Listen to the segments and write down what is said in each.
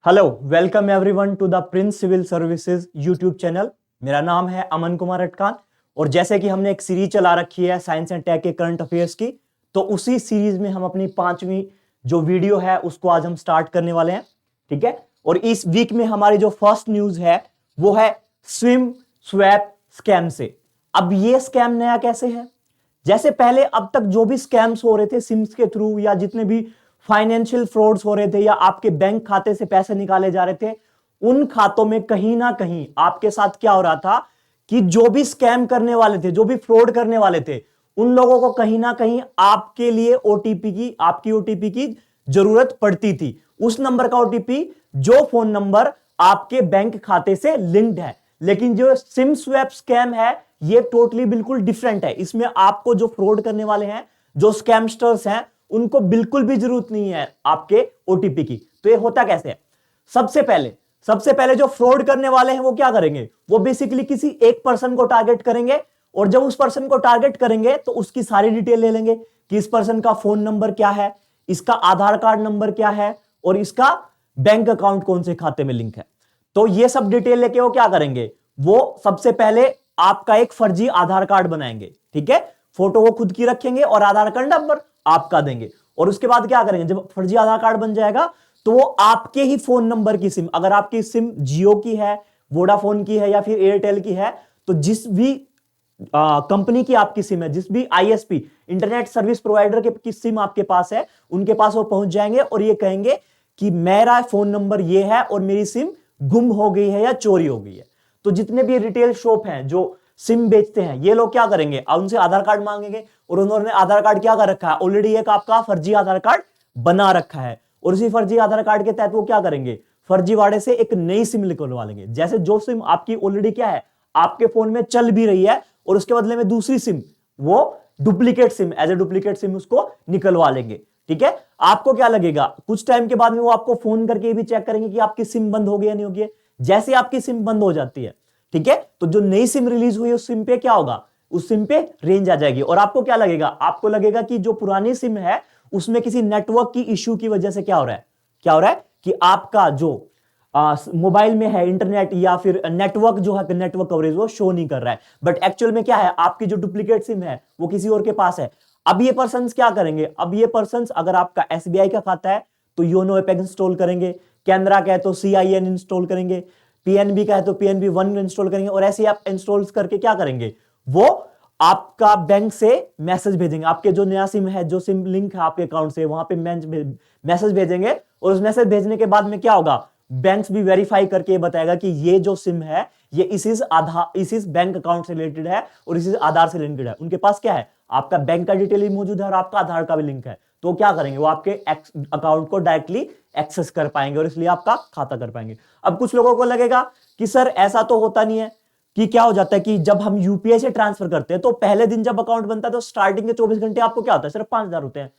Hello, welcome everyone to the Prince civil services YouTube channel. मेरा नाम है अमन कुमार अटकान और जैसे कि हमने एक सीरीज चला रखी है साइंस एंड टेक के करंट अफेयर्स की, तो उसी सीरीज में हम अपनी 5वीं जो वीडियो है उसको आज हम स्टार्ट करने वाले हैं। ठीक है, और इस वीक में हमारी जो फर्स्ट न्यूज है वो है स्विम स्वैप स्कैम से। अब ये स्कैम नया कैसे है? जैसे पहले अब तक जो भी स्कैम्स हो रहे थे सिम्स के थ्रू या जितने भी फाइनेंशियल फ्रॉड्स हो रहे थे या आपके बैंक खाते से पैसे निकाले जा रहे थे, उन खातों में कहीं ना कहीं आपके साथ क्या हो रहा था कि जो भी स्कैम करने वाले थे, जो भी फ्रॉड करने वाले थे, उन लोगों को कहीं ना कहीं आपके लिए आपकी ओटीपी की जरूरत पड़ती थी। उस नंबर का ओटीपी जो फोन नंबर आपके बैंक खाते से लिंक्ड है। लेकिन जो सिम स्वैप स्कैम है ये टोटली बिल्कुल डिफरेंट है। इसमें आपको जो फ्रॉड करने वाले हैं, जो स्कैमस्टर्स हैं, उनको बिल्कुल भी जरूरत नहीं है आपके ओटीपी की। तो ये होता कैसे है? सबसे पहले जो फ्रॉड करने वाले हैं वो क्या करेंगे? वो बेसिकली किसी एक पर्सन को टारगेट करेंगे और जब उस पर्सन को टारगेट करेंगे तो उसकी सारी डिटेल ले लेंगे कि इस पर्सन का फोन नंबर क्या है, इसका आधार कार्ड नंबर क्या है और इसका बैंक अकाउंट कौन से खाते में लिंक है। तो ये सब डिटेल लेके वो क्या करेंगे? वो सबसे पहले आपका एक फर्जी आधार कार्ड बनाएंगे। ठीक है, फोटो वो खुद की रखेंगे और आधार कार्ड नंबर आपका देंगे। और उसके बाद क्या करेंगे? जब फर्जी आधार कार्ड बन जाएगा तो वो आपके ही फोन नंबर की सिम, अगर आपकी सिम जियो की है, वोडाफोन की है या फिर एयरटेल की है, तो जिस भी कंपनी की आपकी सिम है, जिस भी आईएसपी इंटरनेट सर्विस प्रोवाइडर की सिम आपके पास है, उनके पास वो पहुंच जाएंगे और ये कहेंगे कि मेरा फोन नंबर ये है और मेरी सिम गुम हो गई है या चोरी हो गई है। तो जितने भी रिटेल शॉप हैं जो सिम बेचते हैं, ये लोग क्या करेंगे? उनसे आधार कार्ड मांगेंगे और उन्होंने आधार कार्ड क्या कर रखा है? ऑलरेडी एक आपका फर्जी आधार कार्ड बना रखा है और उसी फर्जी आधार कार्ड के तहत वो क्या करेंगे? फर्जीवाड़े से एक नई सिम निकलवा लेंगे। जैसे जो सिम आपकी ऑलरेडी क्या है, आपके फोन में चल भी रही है, और उसके बदले में दूसरी सिम, वो duplicate SIM, as a duplicate SIM उसको निकलवा लेंगे। ठीक है, आपको क्या लगेगा? कुछ टाइम के बाद में वो आपको फोन करके भी चेक करेंगे कि आपकी सिम बंद हो गई या नहीं होगी। जैसे आपकी सिम बंद हो जाती है, ठीक है, तो जो नई सिम रिलीज हुई उस सिम पे क्या होगा? उस सिम पे रेंज आ जाएगी और आपको क्या लगेगा? आपको लगेगा कि जो पुरानी सिम है उसमें किसी नेटवर्क की इश्यू की वजह से क्या हो रहा है? क्या हो रहा है कि आपका जो मोबाइल में है इंटरनेट या फिर नेटवर्क जो है, नेटवर्क कवरेज वो शो नहीं कर रहा है। बट एक्चुअल में क्या है? आपकी जो डुप्लीकेट सिम है वो किसी और के पास है। अब ये पर्सन क्या करेंगे? अब ये पर्सन, अगर आपका एसबीआई का खाता है तो योनो ऐप इंस्टॉल करेंगे, कैनरा का है तो सीआईएन इंस्टॉल करेंगे, पीएनबी का है तो पीएनबी 1 इंस्टॉल करेंगे और ऐसे आप इंस्टॉल करके क्या करेंगे? वो आपका बैंक से मैसेज भेजेंगे। आपके जो नया सिम है, जो सिम लिंक है आपके अकाउंट से, वहां पे मैसेज भेजेंगे और उस मैसेज भेजने के बाद में क्या होगा? बैंक्स भी वेरीफाई करके बताएगा कि ये जो सिम है ये इस बैंक अकाउंट से रिलेटेड है और इस आधार से लिंक्ड है। उनके पास क्या है? आपका बैंक का डिटेल भी मौजूद है और आपका आधार का भी लिंक है। तो क्या करेंगे? वो आपके अकाउंट को डायरेक्टली एक्सेस कर पाएंगे और इसलिए आपका खाता कर पाएंगे। अब कुछ लोगों को लगेगा कि सर ऐसा तो होता नहीं है, कि क्या हो जाता है कि जब हम यूपीआई से ट्रांसफर करते हैं तो पहले दिन जब अकाउंट बनता है तो स्टार्टिंग के 24 घंटे आपको क्या होता है? सिर्फ 5,000 होते हैं।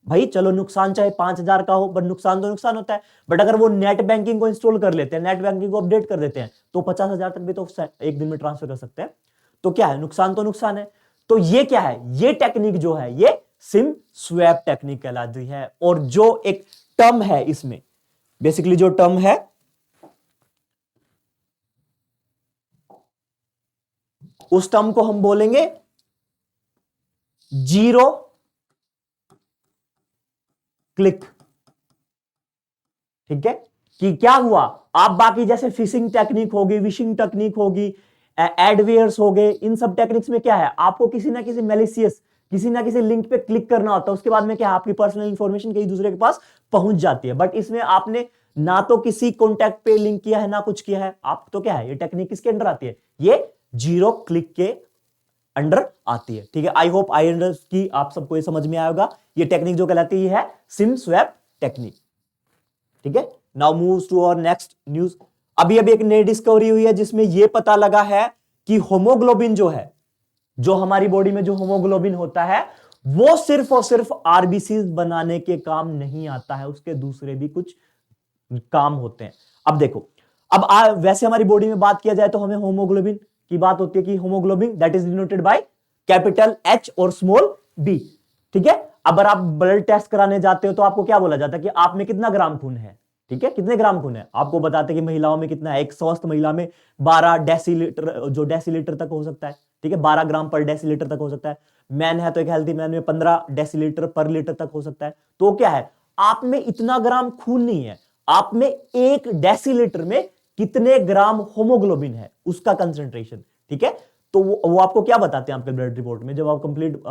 भाई चलो, नुकसान चाहे 5,000 का हो, बट नुकसान तो नुकसान होता है। बट अगर वो नेट बैंकिंग को इंस्टॉल कर लेते हैं, नेट बैंकिंग को अपडेट कर देते हैं, तो 50,000 तक भी तो एक दिन में ट्रांसफर कर सकते हैं। तो क्या है? नुकसान तो नुकसान है। तो ये क्या है? ये टेक्निक जो है ये सिम स्वैप टेक्निक कहलाती है। और जो एक टर्म है इसमें, बेसिकली जो टर्म है, उस टर्म को हम बोलेंगे जीरो क्लिक। ठीक है, कि क्या हुआ? आप बाकी जैसे फिशिंग टेक्निक होगी, विशिंग टेक्निक होगी, एडवेयर्स हो गए, इन सब टेक्निक्स में क्या है? आपको किसी ना किसी मैलिशियस, किसी ना किसी लिंक पे क्लिक करना होता है, उसके बाद में क्या है? आपकी पर्सनल इंफॉर्मेशन कहीं दूसरे के पास पहुंच जाती है। बट इसमें आपने ना तो किसी कॉन्टैक्ट पे लिंक किया है ना कुछ किया है। आप तो क्या है? ये टेक्निक किसके अंडर आती है? ये जीरो क्लिक के अंडर आती है। ठीक है, आई होप आई अंडर की आप सबको ये समझ में आएगा। ये टेक्निक जो कहलाती है सिम स्वैप टेक्निक। ठीक है, now moves to our next news. अभी अभी एक नई डिस्कवरी हुई है जिसमें यह पता लगा है कि होमोग्लोबिन जो है, जो हमारी बॉडी में जो होमोग्लोबिन होता है, वो सिर्फ और सिर्फ आरबीसी बनाने के काम नहीं आता है, उसके दूसरे भी कुछ काम होते हैं। अब देखो, अब वैसे हमारी बॉडी में बात किया जाए तो हमें होमोग्लोबिन की बात होती है कि haemoglobin that is denoted by capital H और स्मॉल बी। ठीक है, अगर आप ब्लड टेस्ट कराने जाते हो तो आपको क्या बोला जाता है कि आप में कितना ग्राम खून है? ठीक है, कितने ग्राम खून है आपको बताते हैं कि महिलाओं में कितना है। एक स्वस्थ महिला में 12 डेसीलीटर, जो डेसीलीटर तक हो सकता है, ठीक है, 12 ग्राम पर डेसीलीटर तक हो सकता है। मैन है तो एक हेल्थी मैन में 15 डेसीलीटर पर लीटर तक हो सकता है। तो क्या है, आप में इतना ग्राम खून नहीं है, आप में 1 डेसीलीटर में कितने ग्राम होमोग्लोबिन है उसका कंसेंट्रेशन। ठीक है, तो वो आपको क्या बताते हैं आपके ब्लड रिपोर्ट में, जब आप कंप्लीट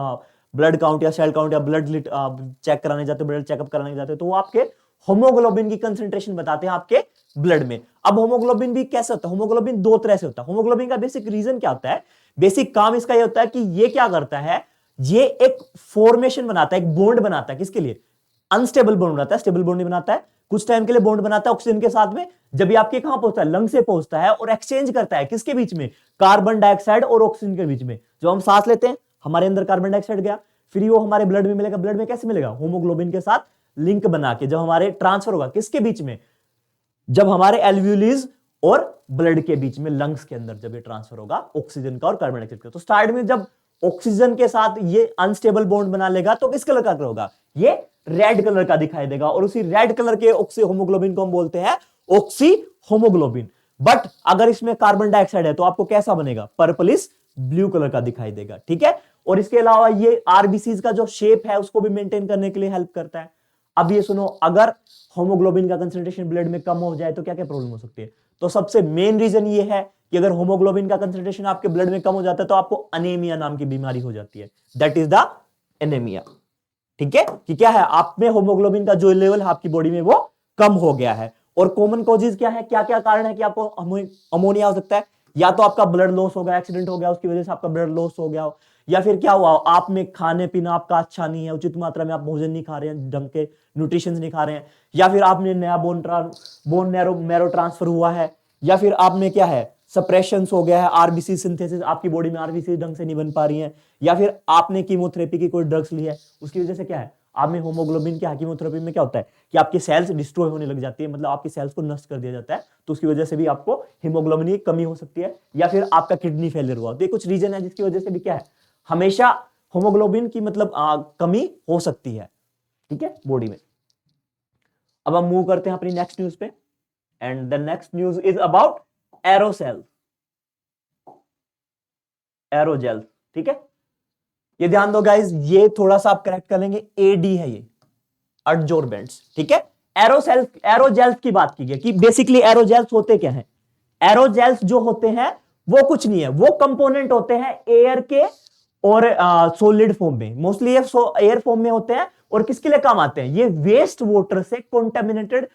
ब्लड काउंट या सेल काउंट या ब्लड चेक कराने जाते हो, ब्लड चेकअप कराने जाते हो, तो वो आपके होमोग्लोबिन की कंसेंट्रेशन बताते हैं आपके ब्लड में। अब होमोग्लोबिन भी कैसे होता है, होमोग्लोबिन 2 तरह से होता है। होमोग्लोबिन का बेसिक रीजन क्या होता है, बेसिक काम इसका ये होता है कि ये क्या करता है, ये एक फॉर्मेशन बनाता है, एक बॉन्ड बनाता है, किसके लिए, अनस्टेबल बॉन्ड बनाता है, स्टेबल बॉन्ड नहीं बनाता है, कुछ टाइम के लिए बॉन्ड बनाता है ऑक्सीजन के साथ में। जब ये आपके कहां पहुंचता है, लंग से पहुंचता है और एक्सचेंज करता है किसके बीच में, कार्बन डाइऑक्साइड और ऑक्सीजन के बीच में। जब हम सांस लेते हैं हमारे अंदर कार्बन डाइऑक्साइड गया, फिर वो हमारे ब्लड में मिलेगा। ब्लड में कैसे मिलेगा, होमोग्लोबिन के साथ लिंक बना के। जब हमारे ट्रांसफर होगा किसके बीच में, जब हमारे एल्व्यूलीज और ब्लड के बीच में, लंग्स के अंदर जब ये ट्रांसफर होगा ऑक्सीजन का और कार्बन डाइऑक्साइड का। तो स्टार्ट में जब ऑक्सीजन के साथ ये अनस्टेबल बॉन्ड बना लेगा तो किस कलर का होगा, ये रेड कलर का दिखाई देगा। और उसी रेड कलर के ऑक्सी होमोग्लोबिन को हम बोलते हैं ऑक्सी होमोग्लोबिन। बट अगर इसमें कार्बन डाइऑक्साइड है तो आपको कैसा बनेगा, पर्पलिश ब्लू कलर का दिखाई देगा। ठीक है, और इसके अलावा ये आरबीसीज का जो शेप है उसको भी मेंटेन करने के लिए हेल्प करता है। अब ये सुनो, अगर होमोग्लोबिन का कंसंट्रेशन ब्लड में कम हो जाए तो क्या क्या प्रॉब्लम हो सकती है। तो सबसे मेन रीजन ये है कि अगर होमोग्लोबिन का कंसंट्रेशन आपके ब्लड में कम हो जाता है तो आपको अनीमिया नाम की बीमारी हो जाती है, दैट इज द एनीमिया। ठीक है, कि क्या है, आप में होमोग्लोबिन का जो लेवल है आपकी बॉडी में वो कम हो गया है। और कॉमन कॉजेज क्या है, क्या क्या कारण है कि आपको अमोनिया हो सकता है, या तो आपका ब्लड लॉस हो गया, एक्सीडेंट हो गया उसकी वजह से आपका ब्लड लॉस हो गया हो, या फिर क्या हुआ, आप में खाने पीना आपका अच्छा नहीं है, उचित मात्रा में आप भोजन नहीं खा रहे हैं, ढंग के न्यूट्रिशन नहीं खा रहे हैं, या फिर आपने नया बोन मैरो ट्रांसफर हुआ है, या फिर आप में क्या है, सप्रेशन हो गया है, आरबीसी सिंथेसिस, आपकी बॉडी में आरबीसी ढंग से नहीं बन पा रही है, या फिर आपने कीमोथेरेपी की कोई ड्रग्स ली है उसकी वजह से क्या है, आप में होमोग्लोबिन क्या, कीमोथेरेपी में क्या होता है कि आपकी सेल्स डिस्ट्रॉय होने लग जाती है, मतलब आपकी सेल्स को नष्ट कर दिया जाता है, तो उसकी वजह से भी आपको हीमोग्लोबिन की कमी हो सकती है, या फिर आपका किडनी फेलियर हुआ। तो ये कुछ रीजन है जिसकी वजह से भी क्या है, हमेशा होमोग्लोबिन की मतलब कमी हो सकती है, ठीक है, बॉडी में। अब हम मूव करते हैं अपनी नेक्स्ट न्यूज पे, and the next news is about aerosol, aerogel. ठीक है, ये ध्यान दो गाइज, ये थोड़ा सा आप करेक्ट कर लेंगे, एडी है ये, एडजोर्बेंट्स। ठीक है, एरोसेल, एरोजेल्स की बात की गई कि बेसिकली एरोजेल्स होते क्या हैं। एरोजेल्स जो होते हैं वो कुछ नहीं है, वो कंपोनेंट होते हैं एयर के और सॉलिड फॉर्म में, मोस्टली ये एयर फॉर्म में होते हैं। और किसके लिए काम आते हैं, ये वेस्ट वाटर से कॉन्टेमिनेटेड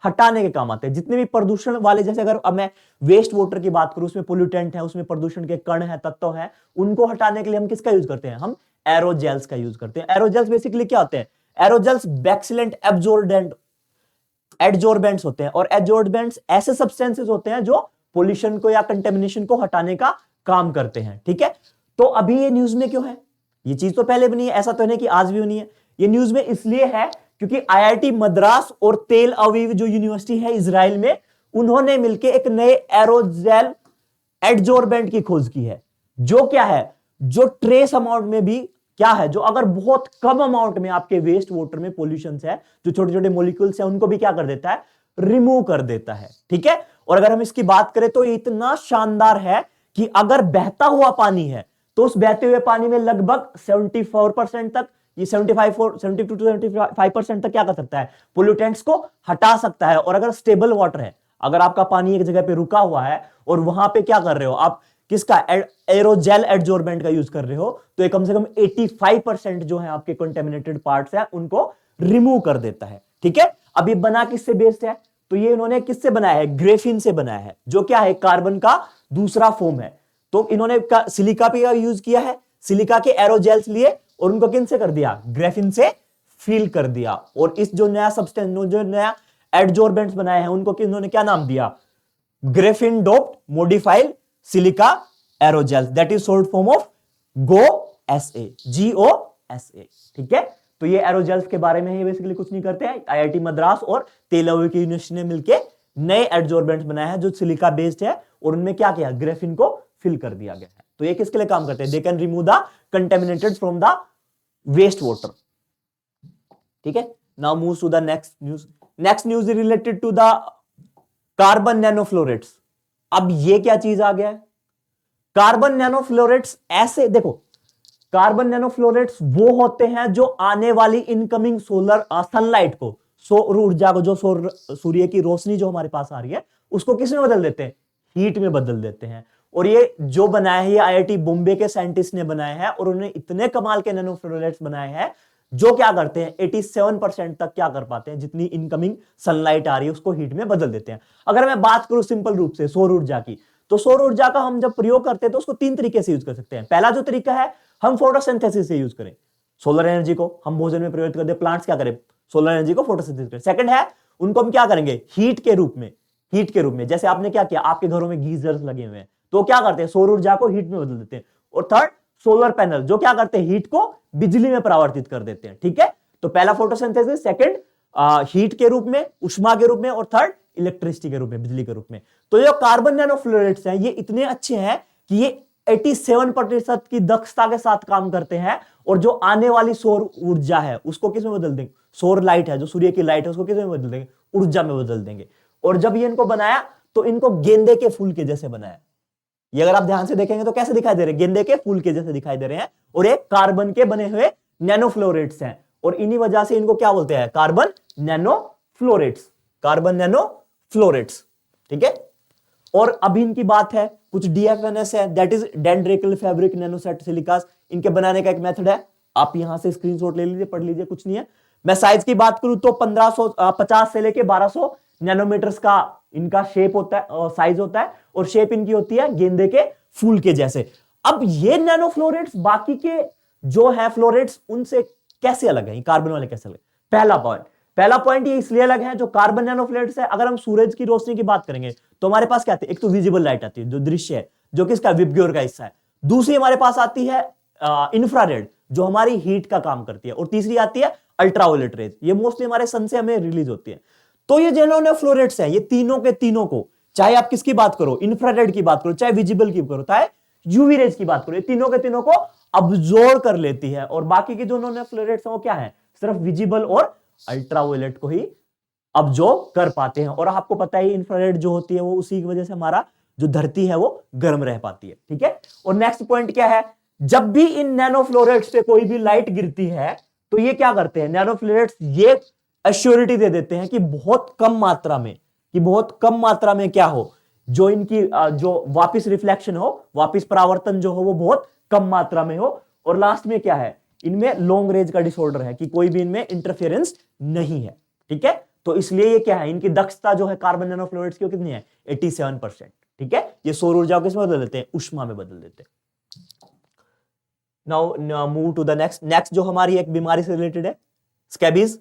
हटाने के काम आते हैं। जितने भी प्रदूषण वाले, जैसे अगर अब मैं वेस्ट वाटर की बात करूं, उसमें पोल्यूटेंट है, उसमें प्रदूषण के कण है, तत्व है, उनको हटाने के लिए हम किसका यूज करते हैं, हम एरोजेल्स का यूज करते हैं। एरोजेल्स बेसिकली क्या होते हैं, एरोजेल्स बैक्सीलेंट एब्जॉर्बेंट एडजॉर्बेंट्स होते हैं, और एडजॉर्बेंट्स ऐसे सब्सटेंसेस होते हैं जो पोल्यूशन को या कंटेमिनेशन को हटाने का काम करते हैं। ठीक है, तो अभी ये न्यूज में क्यों है, ये चीज तो पहले भी नहीं है, ऐसा तो नहीं कि आज भी नहीं है, ये न्यूज में इसलिए है क्योंकि आईआईटी मद्रास और तेल अवीव जो यूनिवर्सिटी है इजराइल में, उन्होंने मिलकर एक नए एरोजेल एडजॉर्बेंट की खोज की है, जो क्या है, जो ट्रेस अमाउंट में भी क्या है, जो अगर बहुत कम अमाउंट में आपके वेस्ट वाटर में पोल्यूशन है, जो छोटे छोटे मोलिक्यूल्स है, उनको भी क्या कर देता है, रिमूव कर देता है। ठीक है, और अगर हम इसकी बात करें तो इतना शानदार है कि अगर बहता हुआ पानी है तो उस बहते हुए पानी में लगभग 74% तक, ये 72 टू 75% तक क्या कर सकता है, पोल्यूटेंट्स को हटा सकता है। और अगर स्टेबल वाटर है, अगर आपका पानी एक जगह पे रुका हुआ है और वहां पे क्या कर रहे हो आप, किसका, एरोजेल एडजॉर्बेंट का यूज कर रहे हो, तो ये कम से कम 85% जो है आपके कंटेमिनेटेड पार्ट्स है उनको रिमूव कर देता है। ठीक है, अब ये बना किससे बेस्ड है, तो ये इन्होंने किससे बनाया है, ग्रेफिन से बनाया है, जो क्या है, कार्बन का दूसरा फॉर्म है। तो इन्होंने सिलिका पे यूज किया है, सिलिका के एरोजेल्स लिए और उनको किन से कर दिया, ग्रेफिन से फिल कर दिया। और इस जो नया सब्सटेंस, जो नया एडजॉर्बेंट्स बनाए हैं, उनको इन्होंने क्या नाम दिया, graphene doped modified silica aerogels, that is short form of GOSA, GOSA। ठीक है, तो ये एरोजेल्स के बारे में ये बेसिकली कुछ नहीं करते हैं, आईआईटी मद्रास और तेल अवीव की यूनिवर्सिटी ने मिलकर नए एडजॉर्बेंट्स बनाए हैं जो सिलिका बेस्ड है, और उनमें क्या किया, ग्रेफिन को फिल कर दिया गया है। तो ये किसके लिए काम करते हैं, they can remove the contaminated from the waste water. ठीक है, now move to the next news, next news related to the carbon nanoflorets. अब ये क्या चीज आ गया है? कार्बन नैनोफ्लोरेट्स ऐसे देखो, कार्बन नैनोफ्लोरेट्स वो होते हैं जो आने वाली इनकमिंग सोलर सनलाइट को, सौर ऊर्जा को, जो सूर्य की रोशनी जो हमारे पास आ रही है उसको किस में बदल देते हैं? हीट में बदल देते हैं। और ये जो बनाया है ये आईआईटी बॉम्बे के साइंटिस्ट ने बनाया है और उन्होंने इतने कमाल के नैनोफ्लोरेट्स बनाए हैं जो क्या करते हैं 87% तक क्या कर पाते हैं, जितनी इनकमिंग सनलाइट आ रही है उसको हीट में बदल देते हैं। अगर मैं बात करूं सिंपल रूप से सौर ऊर्जा की, तो सौर ऊर्जा का हम जब प्रयोग करते हैं तो उसको 3 तरीके से यूज कर सकते हैं। पहला जो तरीका है हम फोटोसिंथेसिस से यूज करें, सोलर एनर्जी को हम भोजन में प्रयोग करते हैं, प्लांट्स क्या करें, सोलर एनर्जी को फोटोसिंथेसिस करें। सेकंड है उनको हम क्या करेंगे, हीट के रूप में, हीट के रूप में, जैसे आपने क्या किया, आपके घरों में गीजर्स लगे हुए हैं तो क्या करते हैं, सौर ऊर्जा को हीट में बदल देते हैं। और थर्ड सोलर पैनल जो क्या करते हैं, हीट को बिजली में परिवर्तित कर देते हैं। ठीक है, तो पहला फोटोसिंथेसिस, सेकंड हीट के रूप में, उष्मा के रूप में, और थर्ड इलेक्ट्रिसिटी के रूप में, बिजली के रूप में। तो ये कार्बन नैनोफ्लोरेट्स हैं ये इतने अच्छे हैं कि ये 87% की दक्षता के साथ काम करते हैं और जो आने वाली सौर ऊर्जा है उसको किस में बदल देंगे, सौर लाइट है जो सूर्य की लाइट है उसको किस में बदल देंगे, ऊर्जा में बदल देंगे। और जब ये इनको बनाया तो इनको गेंदे के फूल के जैसे बनाया। ये अगर आप ध्यान से देखेंगे तो कैसे दिखाई दे रहे हैं, गेंदे के फूल के जैसे दिखाई दे रहे हैं और एक कार्बन के बने हुए नैनोफ्लोरेट्स हैं और इन्हीं वजह से इनको क्या बोलते हैं, कार्बन नैनोफ्लोरेट्स, कार्बन नैनोफ्लोरेट्स। ठीक है, और अभी इनकी बात है कुछ डीएफएनएस है, दैट इज डेंड्रिकल फैब्रिक नैनोसेट सिलिकास, इनके बनाने का एक मेथड है, आप यहां से स्क्रीनशॉट ले लीजिए, पढ़ लीजिए, कुछ नहीं है। मैं साइज की बात करूं तो 1550 से लेके 1200 नैनोमीटर्स का इनका शेप होता है, साइज होता है, और शेप इनकी होती है गेंदे के फूल के जैसे। अब ये नैनोफ्लोरेट्स बाकी के जो है फ्लोरेट्स उनसे कैसे अलग है, कार्बन वाले कैसे अलग? पहला पॉइंट ये इसलिए अलग है, जो कार्बन नैनोफ्लोरेट्स है, अगर हम सूरज की रोशनी की बात करेंगे तो हमारे पास क्या आती है, एक तो विजिबल लाइट आती है जो दृश्य है, जो किसका, विबग्योर का हिस्सा है। दूसरी हमारे पास आती है इंफ्रारेड जो हमारी हीट का काम करती है, और तीसरी आती है अल्ट्रावायलेट रेज, ये मोस्टली हमारे सन से हमें रिलीज होती है। तो ये नैनोफ्लोरेट्स हैं, ये तीनों के तीनों को, चाहे आप किसकी बात करो, इंफ्रारेड की बात करो, चाहे विजिबल की करो, चाहे यूवी रेज की बात करो, ये तीनों के तीनों को अब्जॉर्ब कर लेती है। और बाकी की जो नैनोफ्लोरेट्स हैं वो क्या है, सिर्फ विजिबल और अल्ट्रावायलेट को ही अब्जॉर्ब कर पाते हैं। और आपको पता है इंफ्रारेड जो होती है वो उसी की वजह से हमारा जो धरती है वो गर्म रह पाती है। ठीक है, और नेक्स्ट पॉइंट क्या है, जब भी इन नैनोफ्लोरेट्स पे कोई भी लाइट गिरती है तो ये क्या करते हैं, नैनोफ्लोरेट्स ये एश्योरिटी दे देते हैं कि बहुत कम मात्रा में, कि बहुत कम मात्रा में क्या हो, जो इनकी जो वापस रिफ्लेक्शन हो, वापस परावर्तन जो हो वो बहुत कम मात्रा में हो। और लास्ट में क्या है, इनमें लॉन्ग रेंज का डिसऑर्डर है कि कोई भी इनमें इंटरफेरेंस नहीं है। ठीक है, तो इसलिए ये क्या है, इनकी दक्षता जो है कार्बन नैनोफ्लोरेट्स की कितनी है, 87%। ठीक है, ये सौर ऊर्जा को किसमें बदल देते हैं, उष्मा में बदल देते हैं। Now move to the next जो हमारी एक बीमारी से रिलेटेड है, स्कैबीज।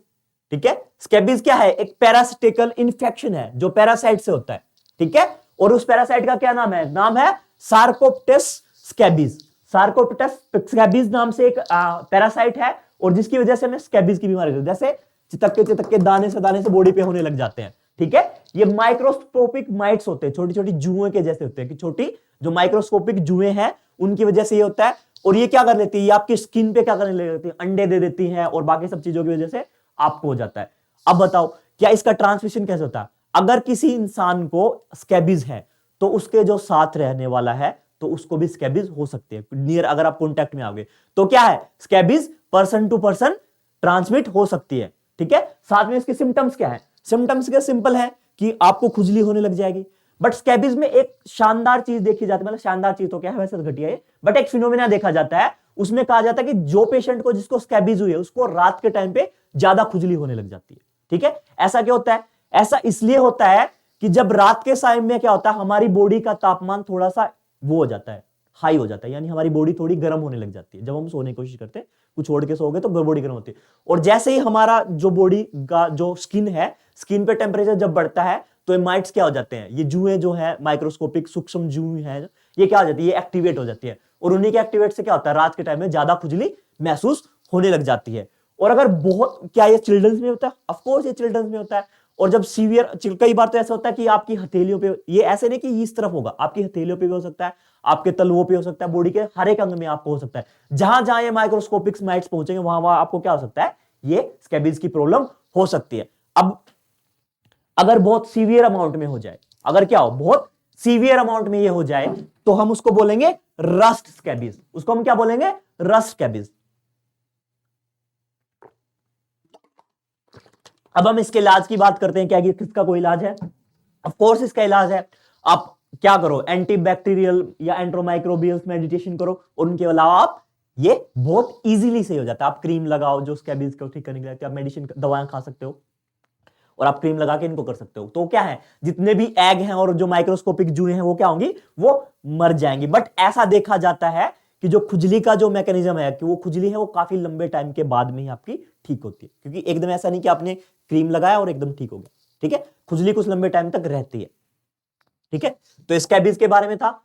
ठीक है, स्कैबीज क्या है, एक पैरासिटिकल इन्फेक्शन है जो पैरासाइट से होता है। ठीक है, और उस पैरासाइट का क्या नाम है, नाम है सार्कोप्टेस स्कैबीज। सार्कोप्टेस स्कैबीज नाम से एक पैरासाइट है और जिसकी वजह से हमें स्कैबीज की बीमारी होती है, जैसे चितक के दाने से बॉडी पे होने लग जाते हैं। ठीक है, ये माइक्रोस्कोपिक माइट्स होते हैं, छोटी छोटी जुएं के जैसे होते हैं, कि छोटी जो माइक्रोस्कोपिक जुएं हैं उनकी वजह से ये होता है। और ये क्या कर लेती है, ये आपकी स्किन पे क्या करने लग जाती है, अंडे दे देती है और बाकी सब चीजों की वजह से आपको हो जाता है। अब बताओ क्या इसका ट्रांसमिशन कैसे होता है, अगर किसी इंसान को स्कैबीज है तो उसके जो साथ रहने वाला है तो उसको भी स्कैबीज हो सकती है, नियर अगर आप कॉन्टैक्ट में आओगे तो क्या है, scabies person to person transmit हो सकती है। ठीक है, साथ में इसके सिम्टम्स क्या है, सिम्टम्स क्या सिंपल है कि आपको खुजली होने लग जाएगी। बट स्कैबीज में एक शानदार चीज देखी जाती है, मतलब शानदार चीज तो क्या है, वैसे तो घटिया है, बट एक फिनोमेना देखा जाता है, उसमें कहा जाता है कि जो पेशेंट को जिसको स्कैबीज हुई है उसको रात के टाइम पे ज्यादा खुजली होने लग जाती है। ठीक है, ऐसा क्यों होता है, ऐसा इसलिए होता है कि जब रात के टाइम में क्या होता है, हमारी बॉडी का तापमान थोड़ा सा वो हो जाता है, हाई हो जाता है, यानी हमारी बॉडी थोड़ी गर्म होने लग जाती है। जब हम सोने की कोशिश करते हैं, कुछ छोड़ के सोओगे तो बॉडी गर्म होती है, और जैसे ही हमारा जो बॉडी का जो स्किन है, स्किन पे टेम्परेचर जब बढ़ता है तो ये माइट्स क्या हो जाते हैं, ये जुएं जो है माइक्रोस्कोपिक सूक्ष्म जुएं हैं, ये क्या हो जाती है, ये एक्टिवेट हो जाती है, और उन्हीं के एक्टिवेट से क्या होता है, रात के टाइम में ज्यादा खुजली महसूस होने लग जाती है। और अगर बहुत, क्या ये चिल्ड्रंस में होता है, ऑफ कोर्स ये चिल्ड्रंस में होता है। और जब सीवियर, कई बार तो ऐसा होता है कि आपकी हथेलियों पे, ये ऐसे नहीं कि इस तरफ होगा, आपकी हथेलियों पे भी हो सकता है, आपके तलवों पे हो सकता है, बॉडी के हर एक अंग में आपको हो सकता है। जहां जहां ये माइक्रोस्कोपिक माइट्स पहुंचेंगे वहां वहां आपको क्या हो सकता है, ये स्कैबीज की प्रॉब्लम हो सकती है। अब अगर बहुत सीवियर अमाउंट में हो जाए, अगर क्या हो, बहुत सीवियर अमाउंट में ये हो जाए, तो हम उसको बोलेंगे रस्ट स्कैबीज। उसको हम क्या बोलेंगे? Rust scabies. अब हम इसके इलाज की बात करते हैं, क्या किसका कोई इलाज है? ऑफ कोर्स इसका इलाज है। आप क्या करो, एंटीबैक्टीरियल या एंट्रोमाइक्रोबियल्स मेडिटेशन करो, और उनके अलावा आप ये बहुत इजीली से हो जाता है। आप क्रीम लगाओ जो स्कैबीज को ठीक करने के लिए, आप मेडिसिन दवाएं खा सकते हो और आप क्रीम लगा के इनको कर सकते हो। तो क्या है, जितने भी एग हैं और जो माइक्रोस्कोपिक जुएं हैं वो क्या होंगी, वो मर जाएंगी। बट ऐसा देखा जाता है कि जो खुजली का जो मैकेनिज्म है, कि वो खुजली है वो काफी लंबे टाइम के बाद में ही आपकी ठीक होती है, क्योंकि एकदम ऐसा नहीं कि आपने क्रीम लगाया और एकदम ठीक हो गया। ठीक है, खुजली कुछ लंबे टाइम तक रहती है। ठीक है, तो स्कैबीज के बारे में था।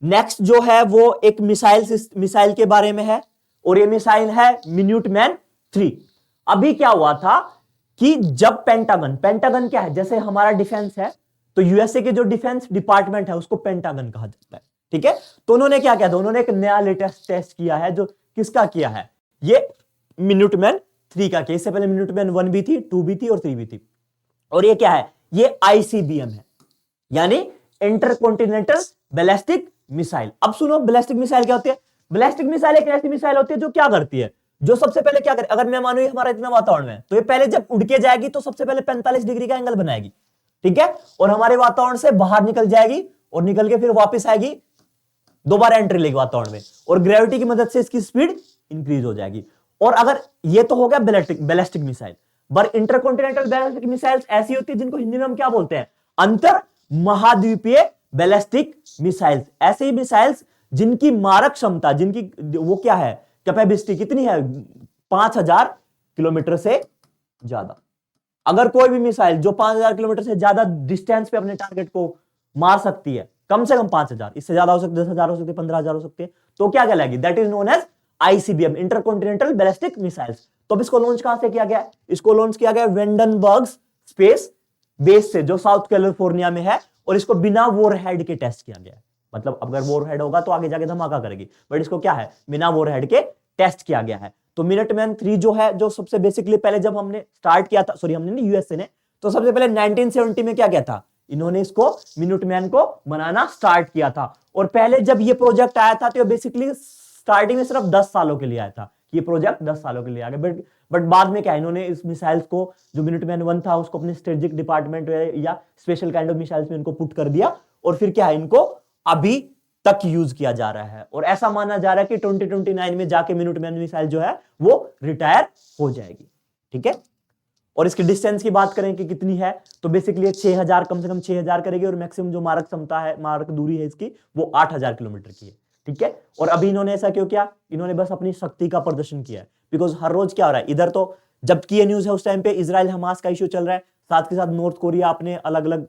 नेक्स्ट जो है वो एक मिसाइल के बारे में है, और ये मिसाइल है मिन्यूटमैन 3। अभी क्या हुआ था कि जब पेंटागन क्या है, जैसे हमारा डिफेंस है, तो यूएसए के जो डिफेंस डिपार्टमेंट है उसको पेंटागन कहा जाता है। ठीक है, तो उन्होंने क्या किया था, उन्होंने एक नया लेटेस्ट टेस्ट किया है, जो किसका किया है, ये मिन्यूटमैन 3 का किया। इससे पहले मिन्यूटमैन 1 भी थी, 2 भी थी और 3 भी थी। और ये क्या है, ये आईसीबीएम है, यानी इंटरकॉन्टिनेंटल बैलिस्टिक मिसाइल। अब सुनो, बैलिस्टिक मिसाइल क्या होती है? बैलिस्टिक मिसाइल एक ऐसी मिसाइल होती है जो क्या करती है, जो सबसे पहले क्या करे, अगर मैं मानू हमारा इतना वातावरण में, तो ये पहले जब उड़ के जाएगी तो सबसे पहले 45 डिग्री का एंगल बनाएगी। ठीक है, और हमारे वातावरण से बाहर निकल जाएगी, और निकल के फिर वापस आएगी, दोबारा एंट्री लेगी वातावरण में, और ग्रेविटी की मदद से इसकी स्पीड इंक्रीज हो जाएगी। और अगर ये तो हो गया बैलिस्टिक मिसाइल, पर इंटरकॉन्टिनेंटल बैलिस्टिक मिसाइल्स ऐसी होती है जिनको हिंदी में हम क्या बोलते हैं, अंतर महाद्वीपीय बैलिस्टिक मिसाइल्स। ऐसे ही मिसाइल्स जिनकी मारक क्षमता, जिनकी वो क्या है, कैपेसिटी कितनी है, 5000 किलोमीटर से ज्यादा। अगर कोई भी मिसाइल जो 5000 किलोमीटर से ज्यादा डिस्टेंस पे अपने टारगेट को मार सकती है, कम से कम 5000, इससे ज्यादा हो सकते, 10,000 हो सकते, 15,000 हो सकते हैं, तो क्या कहलाएगी, that is known as ICBM, intercontinental ballistic missiles. तो अब इसको लॉन्च कहां से किया गया? इसको लॉन्च किया गया वेंडनबर्ग स्पेस बेस से, जो साउथ कैलिफोर्निया में है, और इसको बिना वॉरहेड के टेस्ट किया गया है। मतलब अगर वॉरहेड होगा तो आगे जाके धमाका करेगी, बट इसको क्या है, बिना वॉरहेड के टेस्ट किया गया है। तो मिनटमैन 3 जो है, जो सबसे बेसिकली पहले जब हमने स्टार्ट किया था, सॉरी हमने नहीं, यूएसए ने, तो सबसे पहले 1970 में क्या किया था, इन्होंने इसको मिनटमैन को बनाना स्टार्ट किया था। और पहले जब ये प्रोजेक्ट आया था तो बेसिकली स्टार्टिंग में सिर्फ 10 सालों के लिए आया था, ये प्रोजेक्ट 10 सालों के लिए आ गया। बट बाद में क्या, इन्होंने इस मिसाइल्स को, जो मिनटमैन 1 था, उसको अपने स्ट्रेटेजिक डिपार्टमेंट या स्पेशल काइंड ऑफ मिसाइल्स में इनको पुट कर दिया, और फिर क्या है, इनको अभी तक यूज किया जा रहा है। और ऐसा माना जा रहा है कि 2029 में जाके मिनटमैन मिसाइल जो है वो रिटायर हो जाएगी। ठीक है, और इसकी डिस्टेंस की बात करें कि कितनी है, तो बेसिकली 6000, कम से कम 6000 करेगी, और मैक्सिमम जो मारक क्षमता है, मारक दूरी है इसकी, वो 8000 किलोमीटर की है। ठीक है, और अभी इन्होंने ऐसा क्यों किया, इन्होंने बस अपनी शक्ति का प्रदर्शन किया है, बिकॉज हर रोज क्या हो रहा है इधर, तो जबकि ये न्यूज है उस टाइम पे इजराइल हमास का इश्यू चल रहा है, साथ के साथ नॉर्थ कोरिया अपने अलग अलग